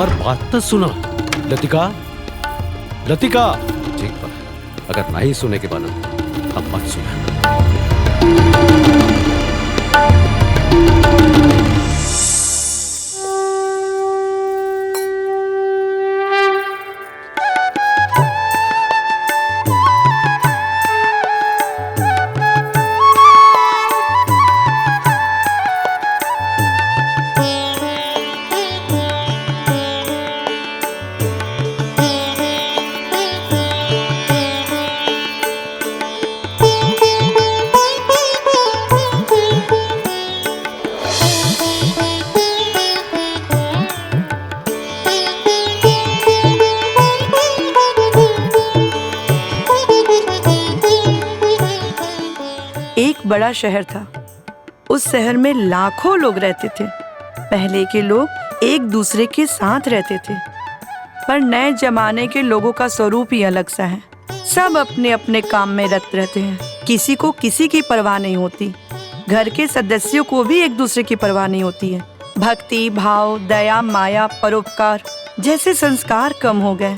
और बात तो सुना लतिका। ठीक बा, अगर नहीं सुने के बना अब मत सुना। बड़ा शहर था। उस शहर में लाखों लोग रहते थे। पहले के लोग एक दूसरे के साथ रहते थे, पर नए जमाने के लोगों का स्वरूप ही अलग सा है। सब अपने अपने काम में रत रहते हैं, किसी को किसी की परवाह नहीं होती। घर के सदस्यों को भी एक दूसरे की परवाह नहीं होती है। भक्ति भाव, दया, माया, परोपकार जैसे संस्कार कम हो गए।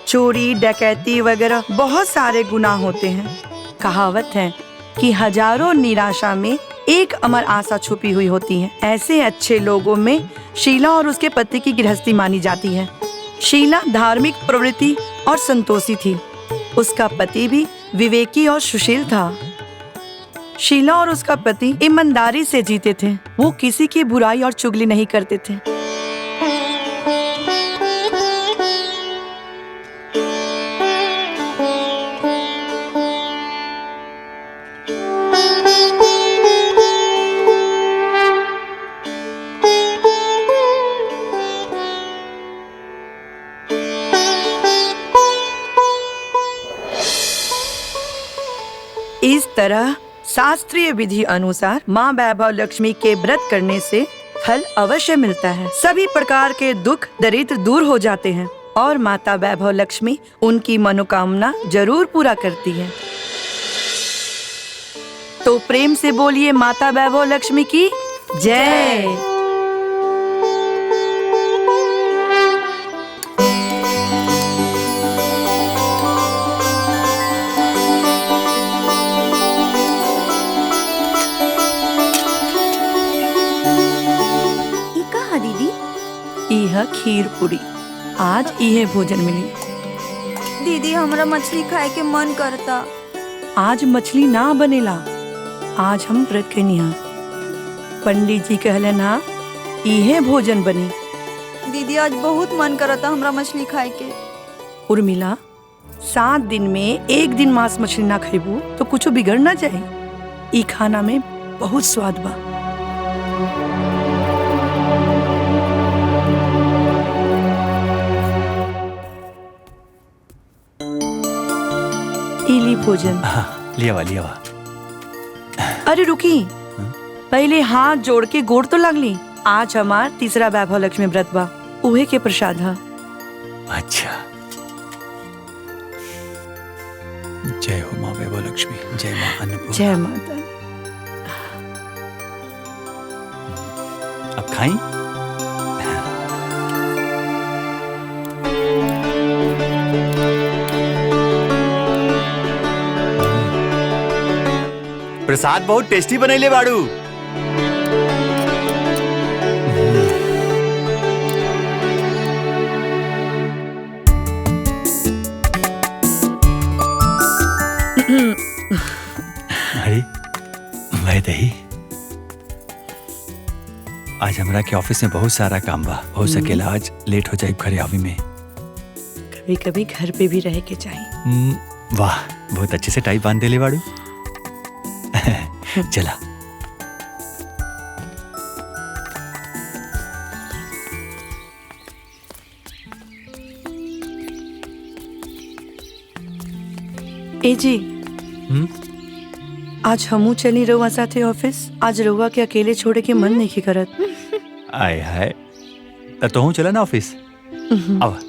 चोरी, डकैती वगैरह बहुत सारे गुनाह होते हैं। कहावत है कि हजारों निराशा में एक अमर आशा छुपी हुई होती है। ऐसे अच्छे लोगों में शीला और उसके पति की गृहस्थी मानी जाती है। शीला धार्मिक प्रवृत्ति और संतोषी थी। उसका पति भी विवेकी और सुशील था। शीला और उसका पति ईमानदारी से जीते थे। वो किसी की बुराई और चुगली नहीं करते थे। इस तरह शास्त्रीय विधि अनुसार माँ वैभव लक्ष्मी के व्रत करने से फल अवश्य मिलता है। सभी प्रकार के दुख दरिद्र दूर हो जाते हैं और माता वैभव लक्ष्मी उनकी मनोकामना जरूर पूरा करती है। तो प्रेम से बोलिए माता वैभव लक्ष्मी की जय। यह खीर पूरी आज इहे भोजन मिली। दीदी हमरा मछली खाए के मन करता। आज मछली ना बनेला, आज हम व्रत के निहा। पंडित जी कहले ना इहे भोजन बनी। दीदी आज बहुत मन करता हमरा मछली खाए के। उर्मिला 7 दिन में 1 दिन मांस मछली ना खेबू तो कुछ बिगड़ ना जाए। ई खाना में बहुत स्वाद बा। इली भोजन। हाँ, लिया वा। अरे रुकी, पहले हाथ जोड़ के गोड़ तो लगली। आज हमार तीसरा वैभव लक्ष्मी व्रत बा, उहे के प्रसाद है। अच्छा, जय हो माँ वैभव लक्ष्मी, जय माँ अन्नपूर्णा। जय माता। अब खाई। प्रसाद बहुत टेस्टी बनैले बाड़ू। अरे वैदेही, आज हमरा के ऑफिस में बहुत सारा काम बा। हो सकेला आज लेट हो जाए घरे आवे में। कभी कभी घर पे भी रह के चाहिए। वाह, बहुत अच्छे से टाई बांध देले बाड़ू। चला। ए जी, आज हमू चली रहुआ साथे ऑफिस। आज रहुआ के अकेले छोड़े के मन नहीं करत। आय हाय, तो हूँ चला ना ऑफिस। अब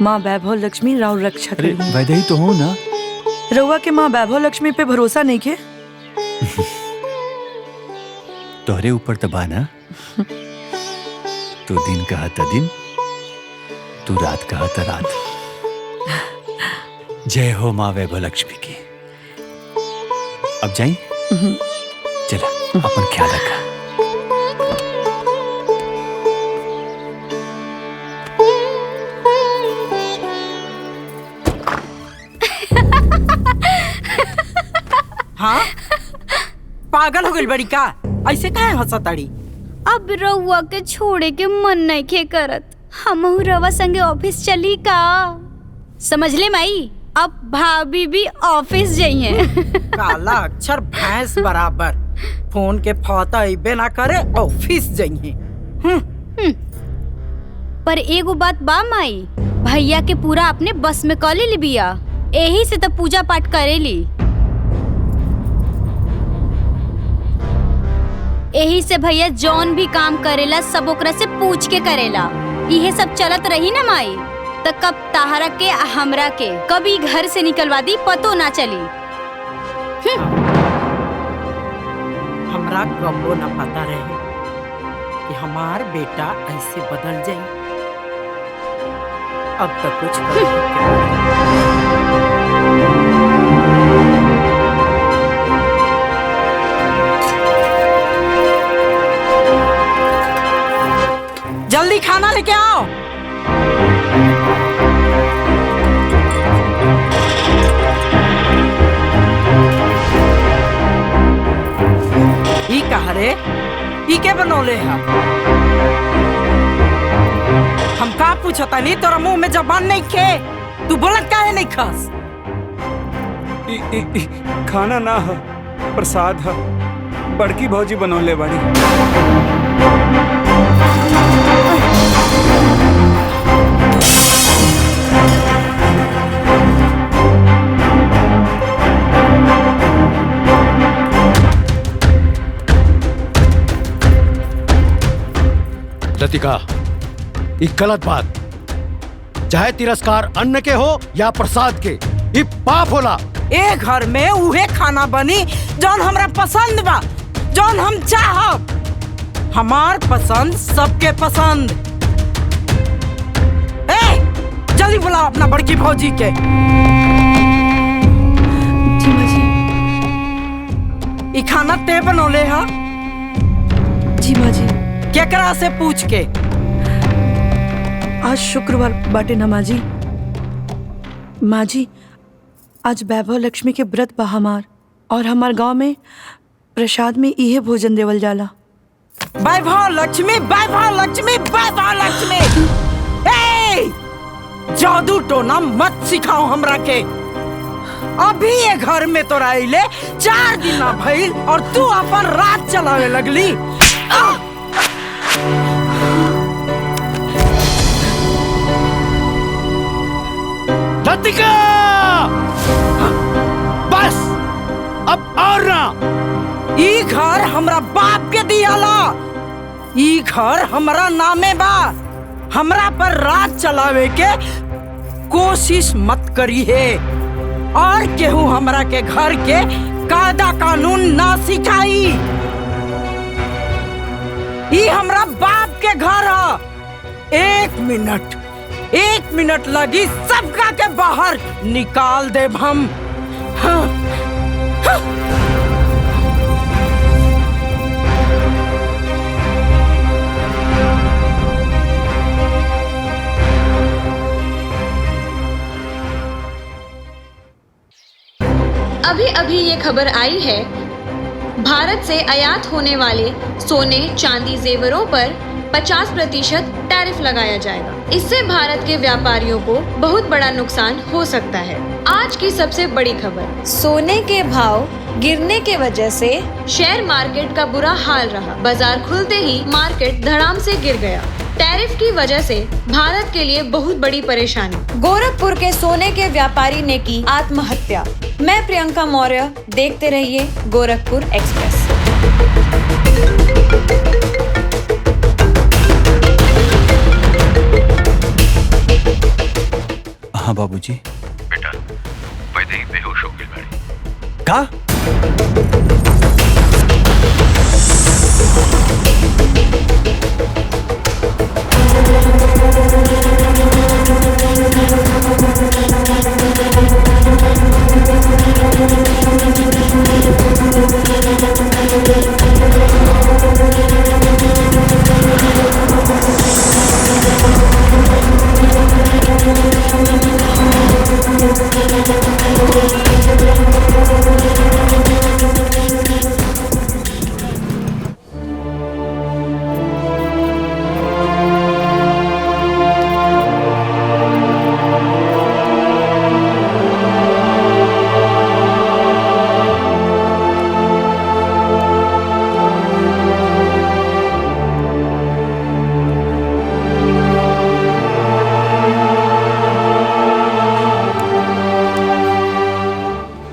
माँ वैभव लक्ष्मी राव रक्षा अरे करी। वैदेही तो हूँ ना। रहुआ के माँ वैभव लक्ष्मी पे भरोसा नहीं के? तोहरे ऊपर तबा ना। तू दिन कहा था दिन, तू रात कहा था रात। जय हो माँ वैभव लक्ष्मी की। अब जाई। चला, अपन ख्याल रखा। हाँ, पागल हो गई बड़ी का? ऐसे काहे हंसताड़ी? अब रउआ के छोड़े के मन नहीं खे करत। हमहू रवा संगे ऑफिस चली का? समझ ले माई, अब भाभी भी ऑफिस जाइए। काला अक्षर भैंस बराबर। फोन के फौता इबे ना करे, ऑफिस जाइए। पर एगो बात बा माई, भैया के पूरा अपने बस में कॉले ली बिया, यही से तो पूजा पाठ करेली। यही से भैया जौन भी काम करेला सब ओकरा से पूछ के करेला। यही सब चलत रही ना माई, तो कब ताहरा के हमरा के कभी घर से निकलवा दी पतो ना चली। हमरा कबो न पता रहे कि हमार बेटा ऐसे बदल जाए। अब तक कुछ जल्दी खाना लेके आओ। ई कहा रे? ई के बनौले है? हम का पूछता नहीं, तोरा मुंह में जबान नहीं खे? तू बोलत काहे नहीं खस? खाना ना है, प्रसाद है। बड़की भौजी बनौले बाड़ी। लतिका, ये गलत बात। चाहे तिरस्कार अन्न के हो या प्रसाद के, ये पाप होला। ए घर में उहे खाना बनी जौन हमरा पसंद बा, जौन हम चाहब। हमार पसंद सबके पसंद। ए, जल्दी बुलाओ अपना बड़की भौजी के। जी माँ जी। ई खाना ते बनौले हा? जी माँ जी। केकरा से पूछ के? आज शुक्रवार बाटे ना माँ जी। माँ जी, आज वैभव लक्ष्मी के व्रत बा हमार, और हमार गांव में प्रसाद में इहे भोजन देवल जाला। वैभव लक्ष्मी, वैभव लक्ष्मी, वैभव लक्ष्मी। ए, जादू टोना मत सिखाओ हमरा के। अभी ये घर में तो रहिले 4 दिन ना भइल और तू अपन राज चलावे लगली। लतिका! बस अब और ना। ई घर हमरा बाप के दियाला। ई घर हमरा नामे बा। हमरा पर राज चलावे के कोशिश मत करी है, और केहू हमरा के घर के कायदा कानून ना सिखाई। ई हमरा बाप के घर है। 1 मिनट लगी सबका के बाहर निकाल देब हम। हाँ, हाँ। अभी अभी ये खबर आई है, भारत से आयात होने वाले सोने चांदी जेवरों पर 50% टैरिफ लगाया जाएगा। इससे भारत के व्यापारियों को बहुत बड़ा नुकसान हो सकता है। आज की सबसे बड़ी खबर, सोने के भाव गिरने के वजह से शेयर मार्केट का बुरा हाल रहा। बाजार खुलते ही मार्केट धड़ाम से गिर गया। टैरिफ की वजह से भारत के लिए बहुत बड़ी परेशानी। गोरखपुर के सोने के व्यापारी ने की आत्महत्या। मैं प्रियंका मौर्य, देखते रहिए गोरखपुर एक्सप्रेस। हाँ बाबूजी। बेटा, वैदेही बेहोश हो गई बाड़ी। का?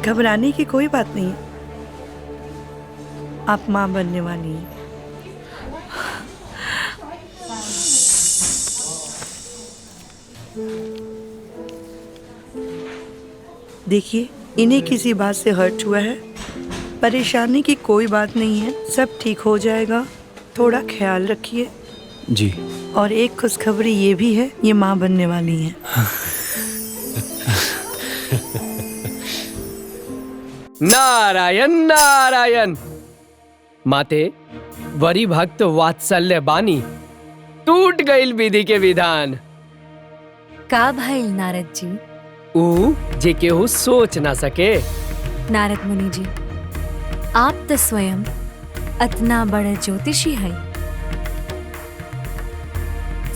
घबराने की कोई बात नहीं है, आप माँ बनने वाली हैं। देखिए, इन्हें किसी बात से हर्ट हुआ है, परेशानी की कोई बात नहीं है, सब ठीक हो जाएगा, थोड़ा ख्याल रखिए। जी। और एक खुशखबरी ये भी है, ये माँ बनने वाली हैं। नारायण नारायण। माते, वरी भक्त वात्सल्य बानी, टूट गईल विधि के विधान। का भइल नारद जी? ऊ जे केहू सोच ना सके। नारद मुनि जी, आप तो स्वयं अतना बड़ा ज्योतिषी है।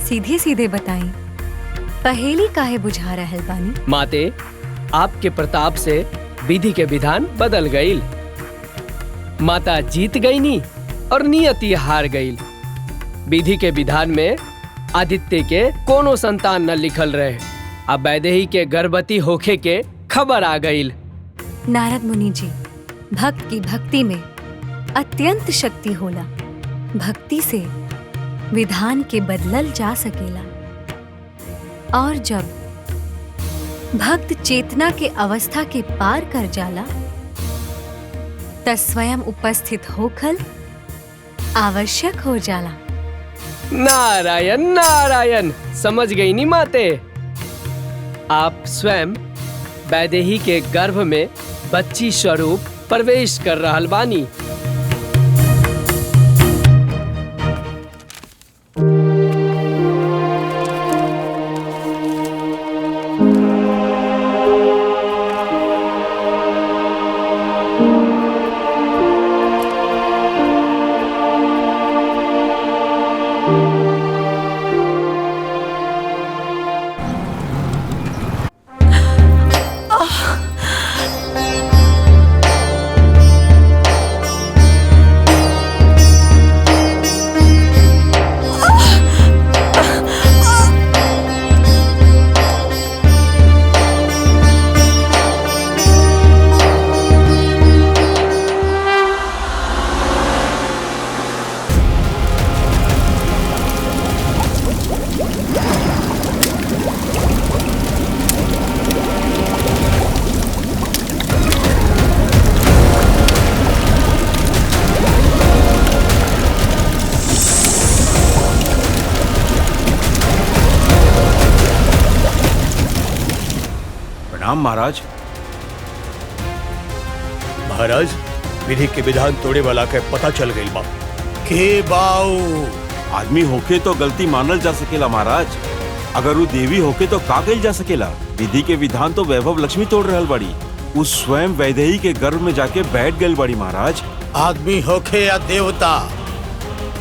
सीधे सीधे बताई, पहेली काहे बुझा रहल बानी? माते, आपके प्रताप से विधि के विधान बदल गईल। माता जीत गई नी और नियति हार गईल। विधि के विधान में आदित्य के कोनो संतान न लिखल रहे, अब वैदेही के गर्भवती होखे के खबर आ गईल। नारद मुनि जी, भक्त की भक्ति में अत्यंत शक्ति होला। भक्ति से विधान के बदलल जा सकेला, और जब भक्त चेतना के अवस्था के पार कर जाला, त स्वयं उपस्थित होखल आवश्यक हो जाला। नारायण नारायण, समझ गई नी माते। आप स्वयं वैदेही के गर्भ में बच्ची स्वरूप प्रवेश कर रहल बानी। प्रणाम महाराज। महाराज, विधि के विधान तोड़े वाला के पता चल गई बा के बाऊ। आदमी होके तो गलती मानल जा सकेला महाराज, अगर वो देवी होके तो का कइल जा सकेला। विधि के विधान तो वैभव लक्ष्मी तोड़ रहल बड़ी, उस स्वयं वैदेही के गर्भ में जाके बैठ गई बड़ी महाराज। आदमी होके या देवता,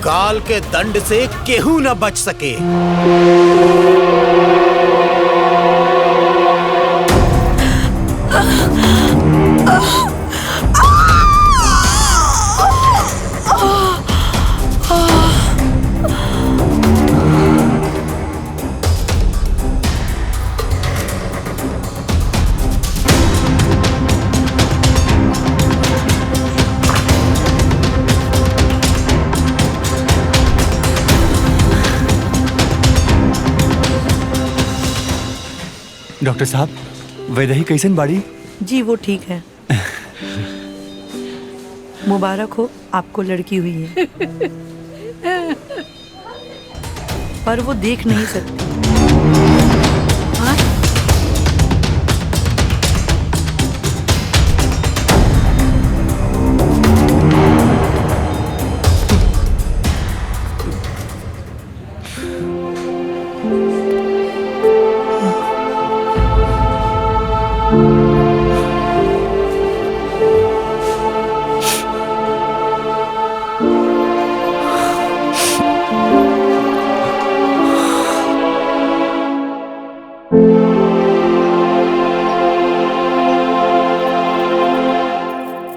काल के दंड से केहू न बच सके। डॉक्टर साहब, वैदेही कैसन बाड़ी? जी वो ठीक है। मुबारक हो, आपको लड़की हुई है। पर वो देख नहीं सकती।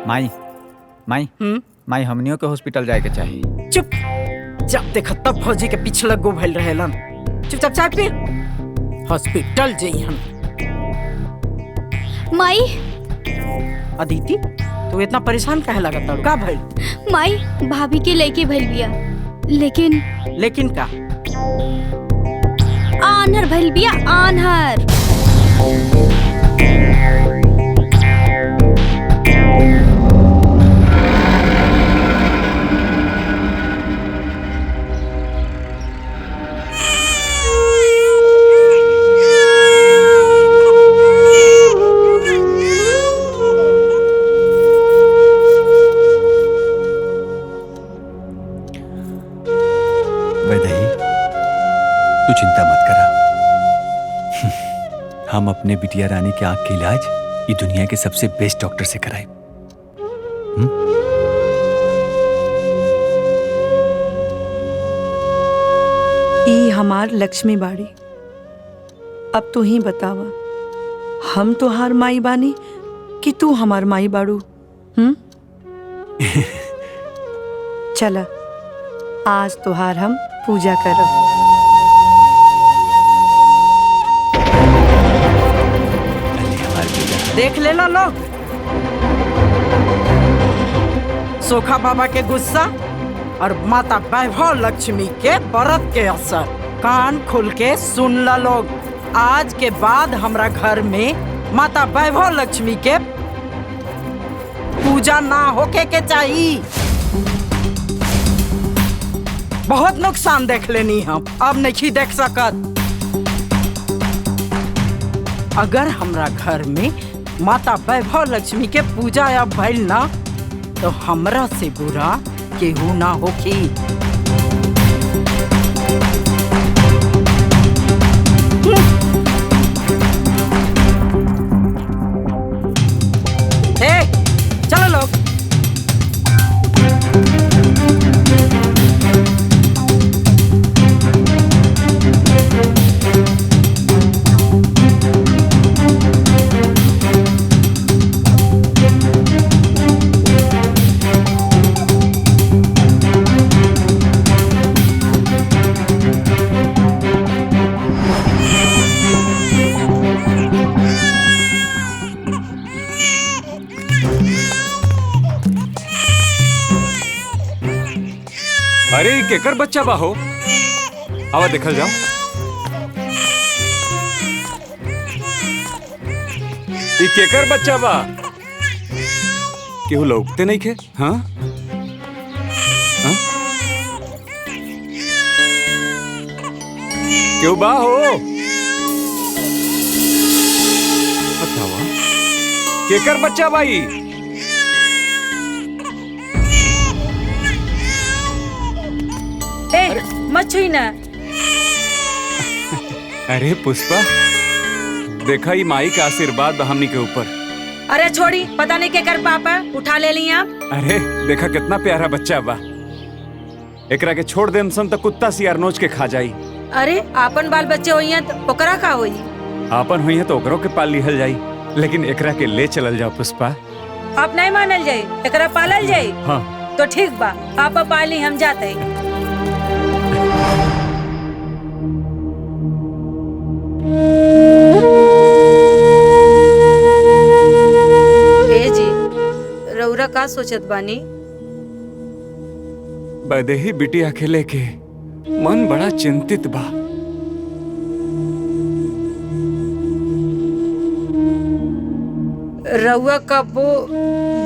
माई माई माई हमनियों के हॉस्पिटल जाए के चाहिए। चुप, जब देखा तब फौजी के पिछले गो भइल रहेलन। चुपचाप चाय पी, हॉस्पिटल जइहन। माई, अदिति, तू इतना परेशान काहे लागत तारू? का भइल? माई, भाभी के लड़की भइल बिया, लेकिन का? आन्हर भइल बिया, आन्हर। तू चिंता मत करा। हम अपने बिटिया रानी के आंख के इलाज ये दुनिया के सबसे बेस्ट डॉक्टर से कराए। ई हमार लक्ष्मी बाड़ी। अब तू ही बतावा, हम तोहार माई बानी कि तू हमार माई बाड़ू? चला, आज तोहार हम पूजा करब। देख लेना लोग, सोखा बाबा के गुस्सा और माता वैभव लक्ष्मी के व्रत के असर। कान खोल के सुन ला लोग, आज के बाद हमरा घर में माता वैभव लक्ष्मी के पूजा ना होके के चाहिए। बहुत नुकसान देख लेनी हम, अब नहीं देख सकत। अगर हमरा घर में माता वैभव लक्ष्मी के पूजा या भइल ना तो हमरा से बुरा केहू ना होखी। चलो लोग। अरे केकर बच्चा बा हो, आवा देखल जाओ। ई केकर बच्चा बा, केहू लौकते नहीं खे। हाँ हाँ क्यों बा हो, बतावा केकर बच्चा बाई। मत छुई ना। अरे पुष्पा, देखा ये माई का आशीर्वाद बा हमनी के ऊपर। अरे छोड़ी, पता नहीं क्या कर पापा उठा ले ली आप। अरे देखा कितना प्यारा बच्चा बा, एकरा के छोड़ देम सन तो कुत्ता सियार नोच के खा जाई। अरे आपन बाल बच्चे होई हैं तो ओकरा का होई। आपन हुई है तो ओकरों के पाल लिहल जाई, लेकिन एकरा के ले चलल जाओ पुष्पा। आप नहीं मानल जाये, एकरा पालल जाये। हाँ तो ठीक बा, आप पाली हम जाते। ए जी, रउरा का सोचत बानी? बदेही बिटिया के लेके मन बड़ा चिंतित बा। रउआ कबो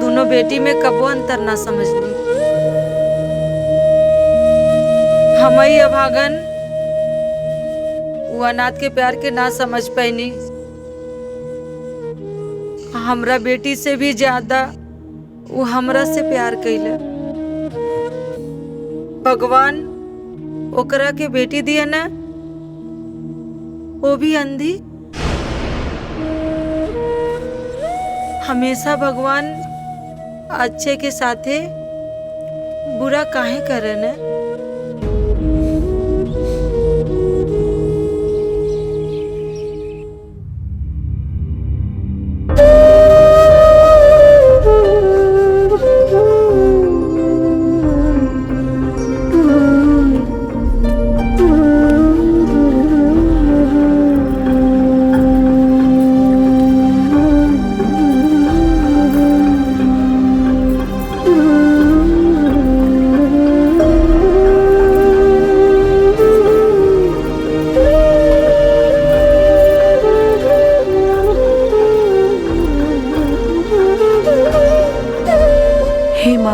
दोनों बेटी में कबो अंतर ना समझनी। हमई अभागन वो अनाथ के प्यार के ना समझ पैनी। हमरा बेटी से भी ज्यादा वो हमरा से प्यार कैले। भगवान ओकरा के बेटी दिया ना, वो भी अंधी। हमेशा भगवान अच्छे के साथे बुरा काहे करे न?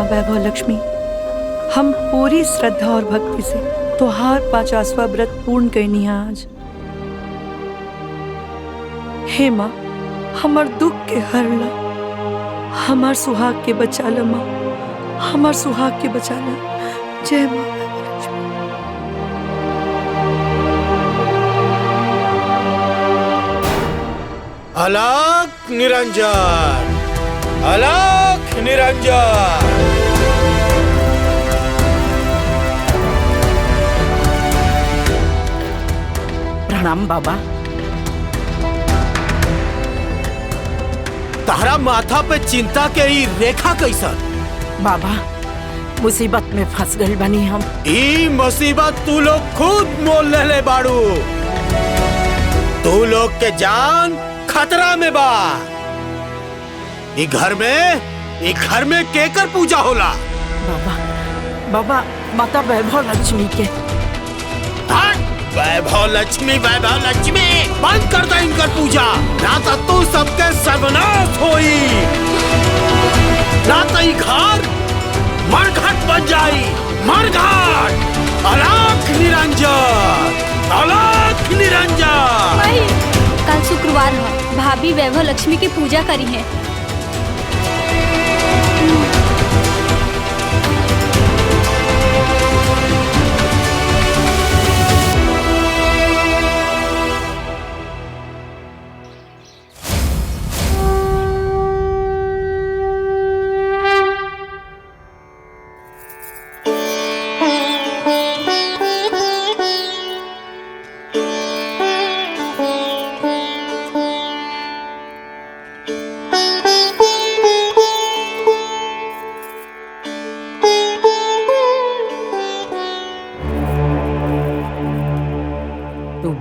वैभव लक्ष्मी, हम पूरी श्रद्धा और भक्ति से तोहार 50वां व्रत पूर्ण करनी है आज। हे माँ, हमार दुख के हरला, हमार सुहाग के बचा ला माँ, हमार सुहाग के बचा ला। जय माँ वैभव लक्ष्मी। अलख निरंजन, अलख निरंजन। प्रणाम बाबा। तारा माथा पे चिंता के ई रेखा कैसन? बाबा, मुसीबत में फंस गई बनी हम। ई मुसीबत तू लोग खुद मोल ले बाड़ू। तू लोग के जान खतरा में बा। ई घर में केकर पूजा होला? बाबा, बाबा, माता वैभव लक्ष्मी के। वैभव लक्ष्मी बंद कर दे इनकर पूजा, ना तो तू सबके सर्वनाश होई, ना तो ई घर मरघट बन जाई। मरघट अलख निरंजन, अलख निरंजन। भाई कल शुक्रवार है, भाभी वैभव लक्ष्मी की पूजा करी है।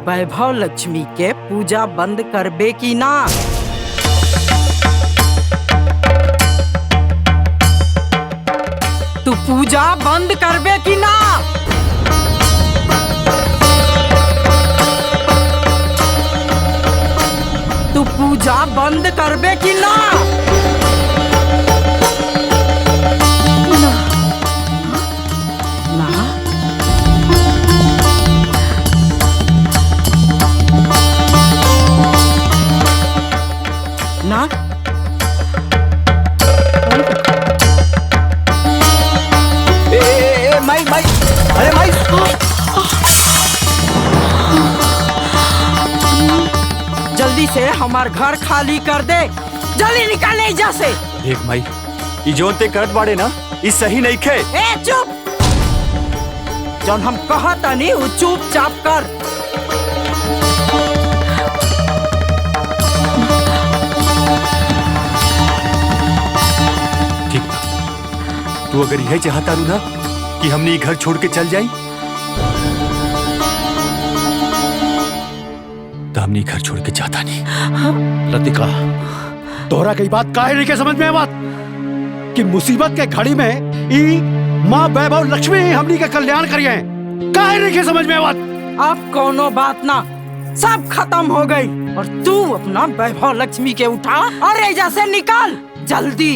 वैभव लक्ष्मी के पूजा बंद करबे की ना? तू पूजा बंद करबे की ना? तू पूजा बंद करबे की ना? ना? ना? माई माई, अरे माई। जल्दी से हमार घर खाली कर दे, जल्दी निकाले इजा से। देख माई, ई जोन ते करत बाड़े ना, ई सही नहीं खे। ए चुप, जौन हम कहता नहीं वो चुपचाप कर। तू अगर यह चाहता रू ना कि हमने घर छोड़ के चल जाए, तो हमने घर छोड़ के जाता नहीं। लतिका, तोहरा कई बात काहे नहीं के समझ में आवत कि मुसीबत के घड़ी में ई माँ वैभव लक्ष्मी हमनी का कल्याण करिए, काहे नहीं के समझ में आवत? अब कोनो बात ना, सब खत्म हो गई और तू अपना वैभव लक्ष्मी के उठा और एजा से निकाल जल्दी।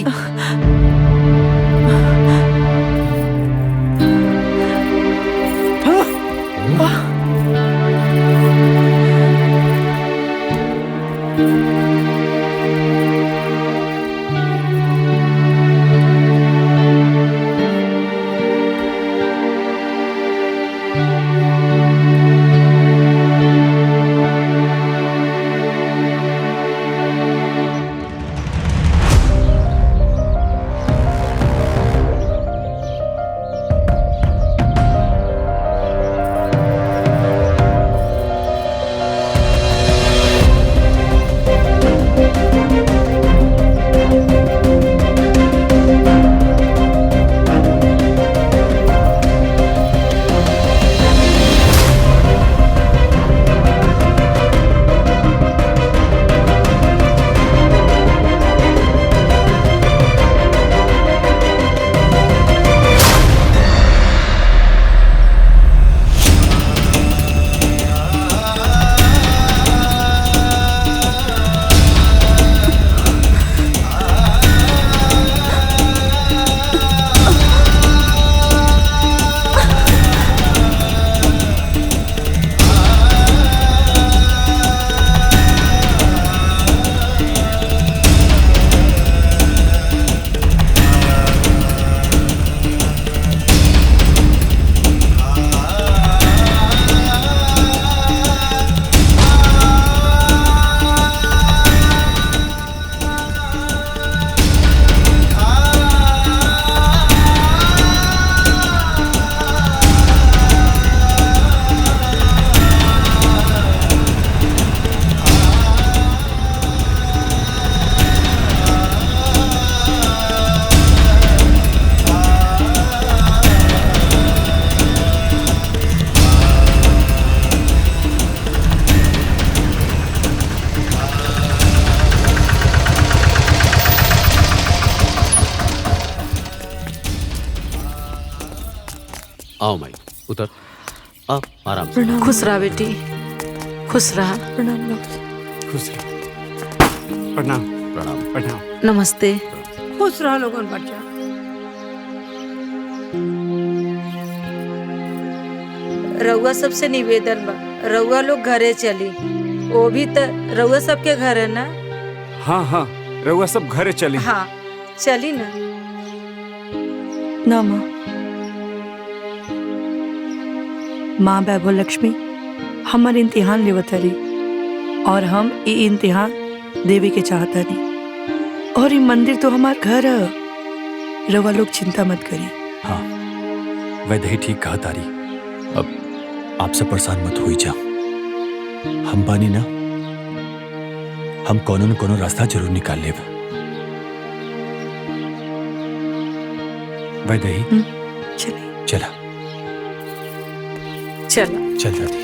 आओ माई, उतर, आओ आराम से। खुश रहा बेटी, खुश रहा। प्रणाम। खुश रह। प्रणाम प्रणाम प्रणाम। नमस्ते। खुश रह लोगन बच्चा। रउआ सबसे निवेदन बा, रउआ लोग घरे चली। वो भी तो रउआ सबके घर है ना? हाँ हाँ, रउआ सब घरे चली। हाँ चली ना। ना माँ, माँ वैभव लक्ष्मी हमार इम्तिहान लेवत हरी और हम ये इम्तिहान देवे के चाहता नहीं। और ये मंदिर तो हमार घर है, रवा लोग चिंता मत करी। हाँ वैदेही ठीक कहा तारी। अब आपसे परेशान मत हुई जा, हम बानी ना, हम कोनो न कोनो रास्ता जरूर निकाल लेब। वैदेही चलिए। चला चला चल दादी।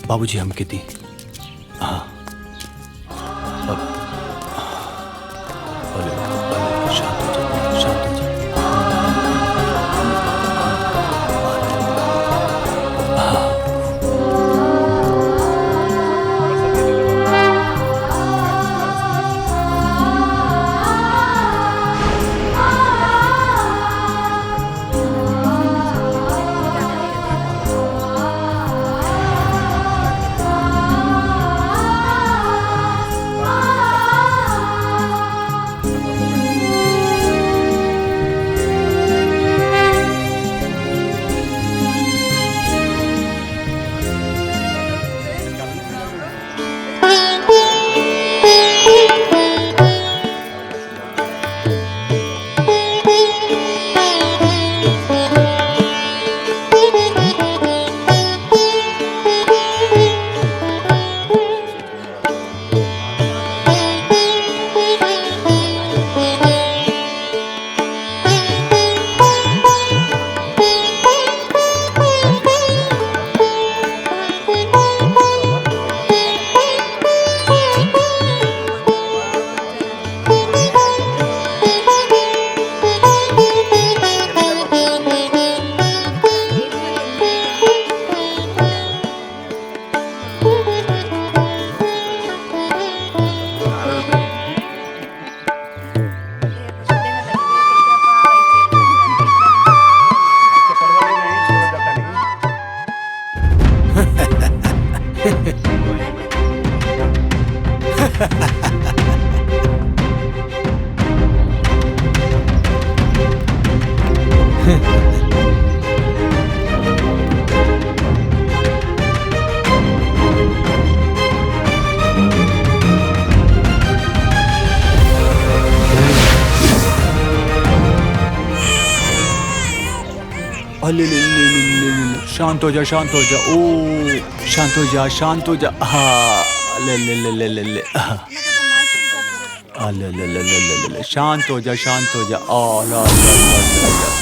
बाबूजी हम कितनी हाँ शांत हो जा, शांत हो जा। ओ शांत हो जा, शांत हो जा। हाँ ले ले ले ले ले ले ले ले ले ले ले, शांत हो जा, शांत हो जा। आ ला ला ला।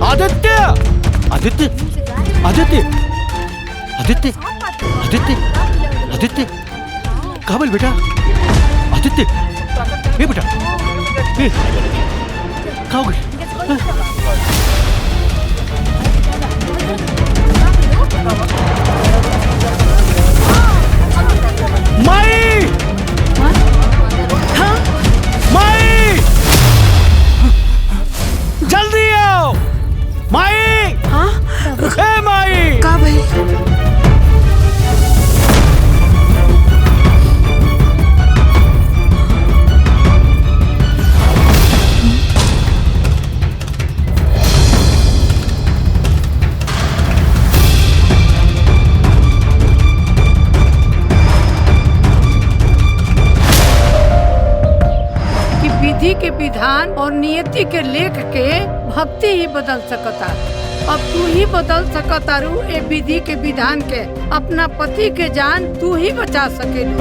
आदित्य आदित्य आदित्य आदित्य आदित्य कहाँ बोल बेटा? आदित्य ये बेटा ये कहाँ हो गई? माई हाँ माई जल्दी आओ माई। हाँ ए माई का भाई? विधान और नियति के लेख के भक्ति ही बदल सकता। अब तू ही बदल सकता रू ए विधि के विधान के। अपना पति के जान तू ही बचा सकेलू।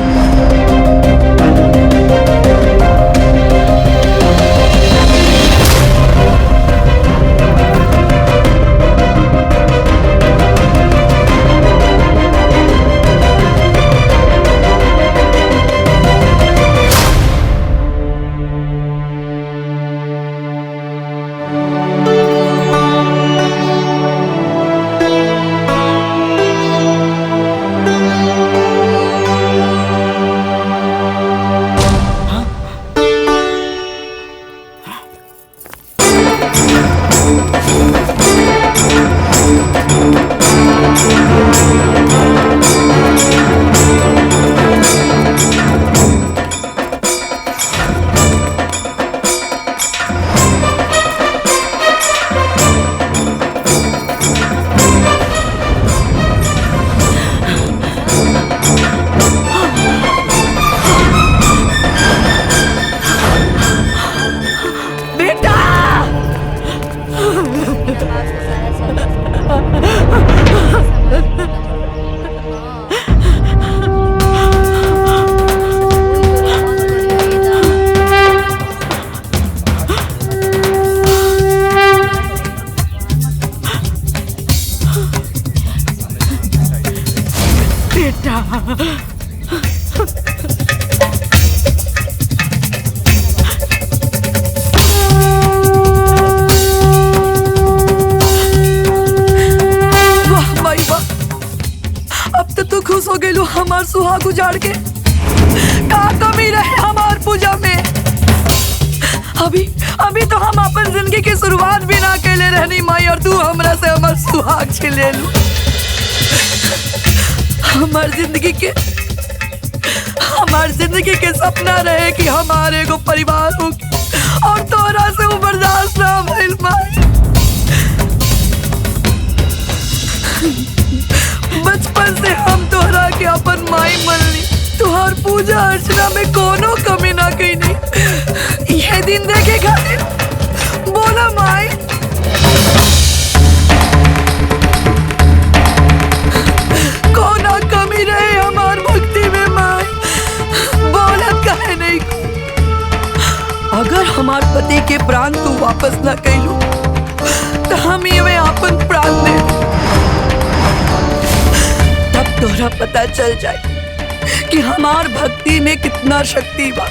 हमार सुहाग उजाड़ के का कमी रहे हमार पूजा में। अभी तो हम अपन जिंदगी की शुरुआत भी ना केले रहनी माई, और तू हमरा से हमार सुहाग छीन ले लू। हमार जिंदगी के सपना रहे कि हमारे एगो परिवार हो, और तोरा से वो बर्दाश्त ना भइल माई। बचपन से हम तोहरा के अपन माई मनली, तुहार पूजा अर्चना में कोनो कमी ना कईनी। यह दिन देखे खातिर बोला माई। कोना कमी रहे हमार भक्ति में माई, बोलत काहे नहीं। अगर हमार पति के प्राण तू वापस ना कैलू तो हम ये अपन प्राण दे, तब तोहरा पता चल जाए कि हमार भक्ति में कितना शक्ति बा।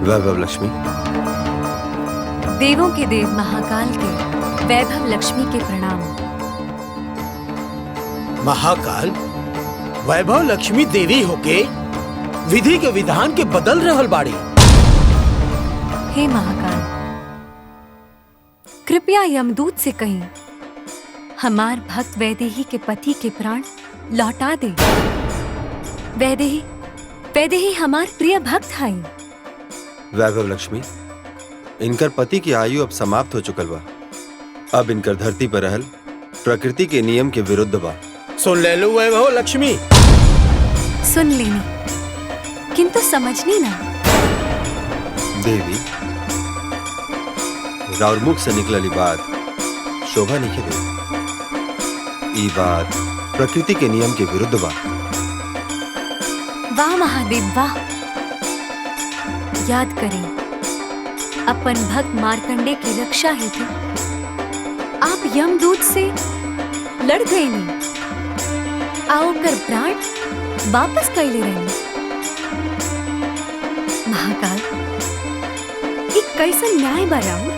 वैभव लक्ष्मी। देवों के देव महाकाल के वैभव लक्ष्मी के प्रणाम। महाकाल वैभव लक्ष्मी देवी होके विधि के विधान के बदल रहल बाड़ी। हे महाकाल, कृपया यमदूत से कहीं हमार भक्त वैदेही के पति के प्राण लौटा दे। वैदेही वैदेही हमार प्रिय भक्त है। वैभव लक्ष्मी, इनकर पति की आयु अब समाप्त हो चुकल बा। अब इनकर धरती पर रहल प्रकृति के नियम के विरुद्ध बा। सुन ले लो वैभव लक्ष्मी। सुन लेनी, किंतु समझनी ना। देवी, राउर मुख से निकलली बात शोभा नहीं दे। ई बात प्रकृति के नियम के विरुद्ध बा। वाह महादेव वाह। याद करें, अपन भक्त मार्कंडे की रक्षा हेतु आप यमदूत से लड़ गए नहीं, आओ कर प्राण वापस कैले रहे। महाकाल, एक कैसा न्याय बा राउर।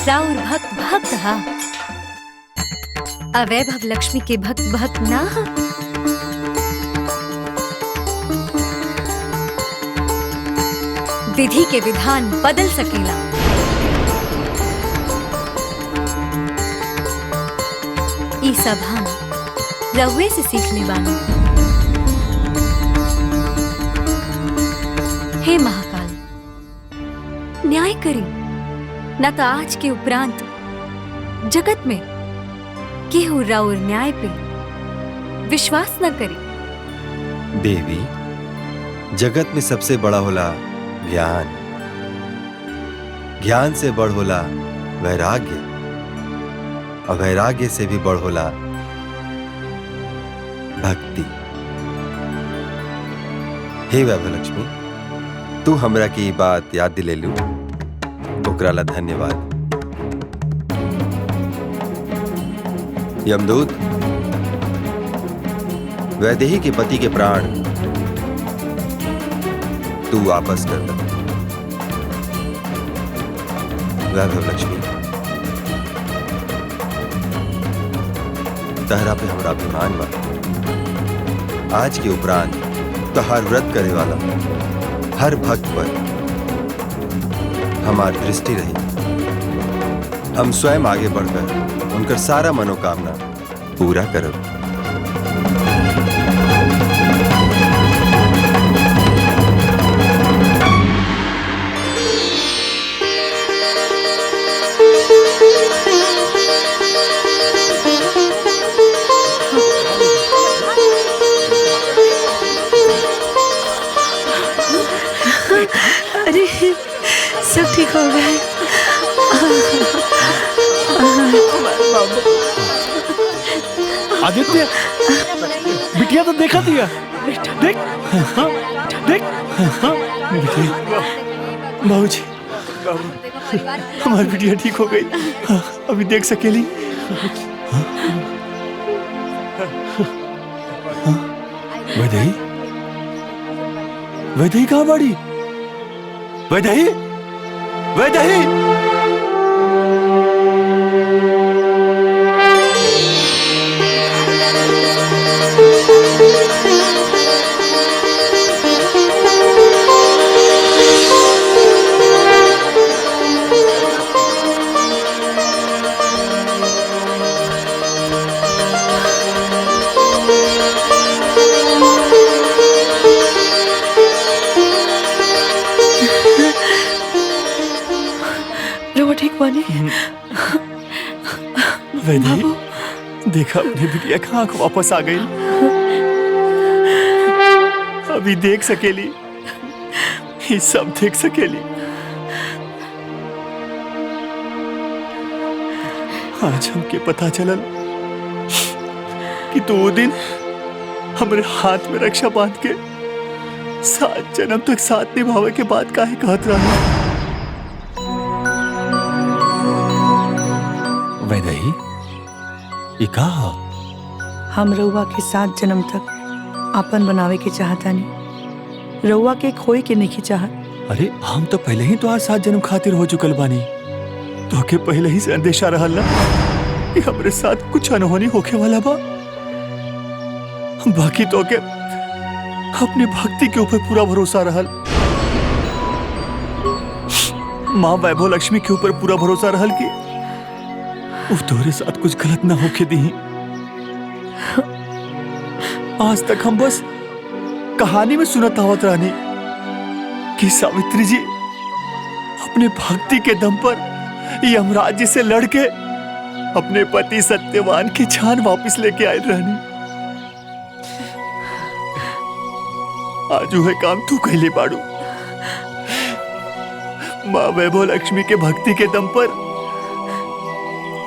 राउर भक्त भक्त हा, अवैभव लक्ष्मी के भक्त भक्त ना हा। विधि के विधान बदल सकेला। ई सब हम रउए से सीखने बानी। हे महाकाल, न्याय करी, न तो आज के उपरांत जगत में केहू राउर न्याय पे विश्वास न करी। देवी, जगत में सबसे बड़ा होला ज्ञान, ज्ञान से बड़ होला वैराग्य, और वैराग्य से भी बड़ होला भक्ति। हे वैभव लक्ष्मी, तू हमरा की बात याद दिले लू, ओकरा ला धन्यवाद। यमदूत, वैदेही के पति के प्राण तू वापस कर दे। वैभव लक्ष्मी, तहरा पे हमरा अभिमान बा। आज के उपरांत तहार व्रत करे वाला हर भक्त पर हमारी दृष्टि रही। हम स्वयं आगे बढ़कर उनका सारा मनोकामना पूरा करब। अरे सब ठीक हो गए। आदित्य, बिटिया तो देखा दिया। देख, हाँ, देख, हाँ, बिटिया, बाबूजी, हमारी बिटिया ठीक हो गई। हाँ, अभी देख सकेली। वैदेही, वैदेही कहाँ बड़ी? वैदेही, वैदेही। ठीक बानी? वैदेही, देखा अपनी बिटिया का आंख वापस आ गई। अभी देख सकेली, ये सब देख सकेली। आज हमके पता चलल कि तो वो दिन हमारे हाथ में रक्षा बांध के 7 जन्म तक साथ निभावे के बाद काहे कहत रहा। वैदेही, ये कहा? हम रउआ के 7 जन्म तक अपन बनावे के चाहतानी, रउआ के खोई के नहीं चाहत। अरे हम तो पहले ही तो आज 7 जन्म खातिर हो चुकल बानी। तो के पहले ही से अंदेशा रहल ना। कि हमरे साथ कुछ अनहोनी होके वाला बा। बाकी तो के अपनी भक्ति के ऊपर पूरा भरोसा रहल, माँ वैभव लक्ष्मी के ऊपर पूरा भरोसा रहल कि वो तोरे साथ कुछ गलत ना होके दी। आज तक हम बस कहानी में सुनत आवत रानी कि सावित्री जी अपने भक्ति के दम पर यमराज जी से लड़के अपने पति सत्यवान की जान वापस लेके आए रानी। आज वह काम तू कैले बाड़ू। माँ वैभव लक्ष्मी के भक्ति के दम पर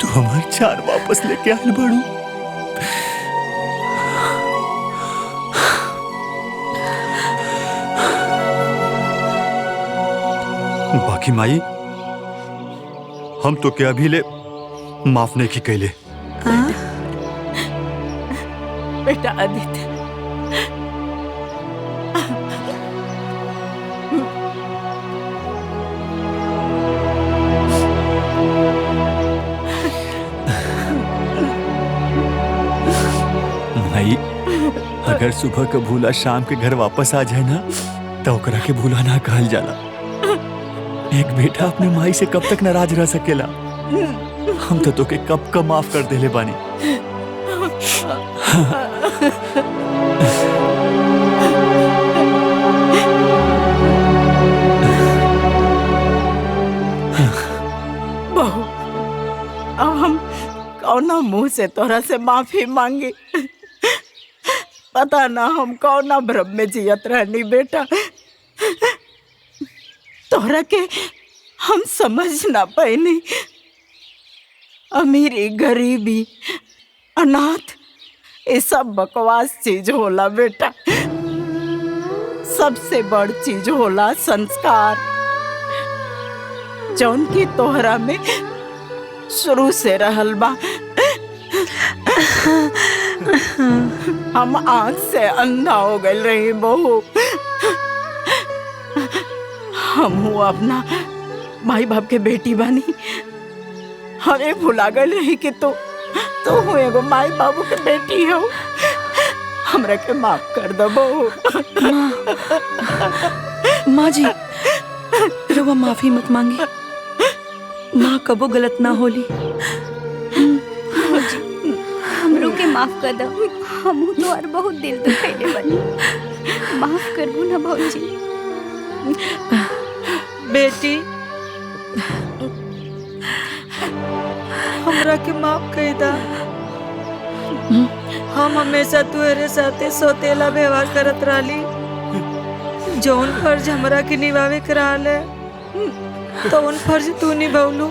तू हमारी जान वापस लेके आए बाड़ू। बाकी माई हम तो क्या भी ले माफ नहीं की कैले। बेटा आदित्य, माई अगर सुबह का भूला शाम के घर वापस आ जाए ना तो ओकरा के भूला ना कहल जाला। एक बेटा अपने माई से कब तक नाराज रह सकेला। हम तो तोके कब कब माफ कर देले बानी। बहू, अब हम कौना मुंह से तोरा से माफी मांगे। पता ना हम कौना भ्रम में जियत रहनी बेटा। तोरा के हम समझ ना पाएनी। अमीरी गरीबी अनाथ ये सब बकवास चीज होला बेटा। सबसे बड़ चीज होला संस्कार, जौन की तोहरा में शुरू से रहल बा। हम आँख से अंधा हो गए रही बहू। हम अपना माई बाप के बेटी बानी। हमें भुला गए रही कि तू एगो माई बाबू के बेटी हो। हमरा के माफ कर दो बहू। माँ जी रवा माफी मत मांगे। माँ कबो गलत ना होली। हमरो के माफ कर दो। हमहू तो और बहुत दिल दुखैले बनी। माफ करबू ना भौजी। बेटी हमरा के माफ कर दा। हम हमेशा तुहरे साथे सोतेला व्यवहार करत रहली। जौन फर्ज हमरा के निभावे के रहले तो उन फर्ज तू निभौलू।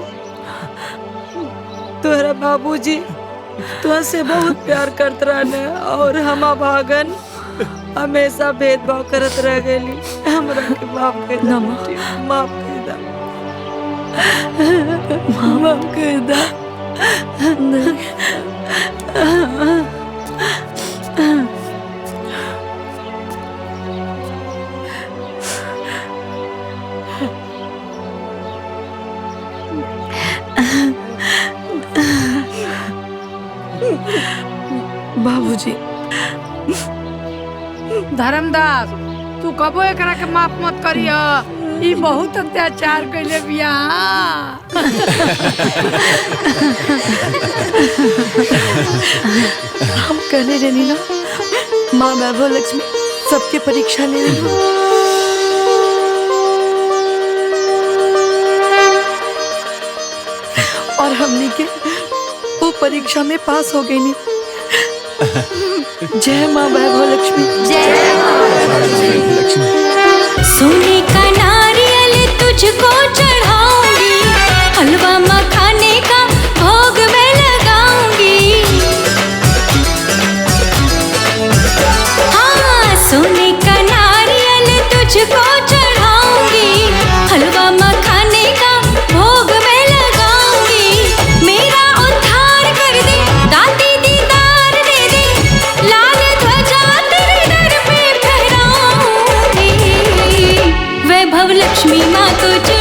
तुहरा बाबूजी तुझसे बहुत प्यार करत रहले और हम भागन हमेशा भेदभाव करत रह गई। हमरा के माफ कर दा, माफ कर दा, माफ कर दा। बाबूजी धर्मदास तू कबो एकरा के माफ मत करिया। ई बहुत अत्याचार कैले बिया। हम कहले रहनी ना माँ वैभव लक्ष्मी सबके परीक्षा ले रही। और हमने के वो परीक्षा में पास हो गई नहीं। जय माँ वैभव लक्ष्मी। जय माँ लक्ष्मी। सोने का नारियल तुझको चढ़ाऊंगी, हलवा मखाने का भोग मैं लगाऊंगी। हाँ, सोने का नारियल तुझको चढ़ाऊंगी, हलवा मखाने का भोग मैं लगाऊंगी। मेरा उद्धार कर दे, दाती दीदार दे दे, लाल ध्वजा तेरे दर पे फहराऊंगी। वैभव लक्ष्मी माँ तुझे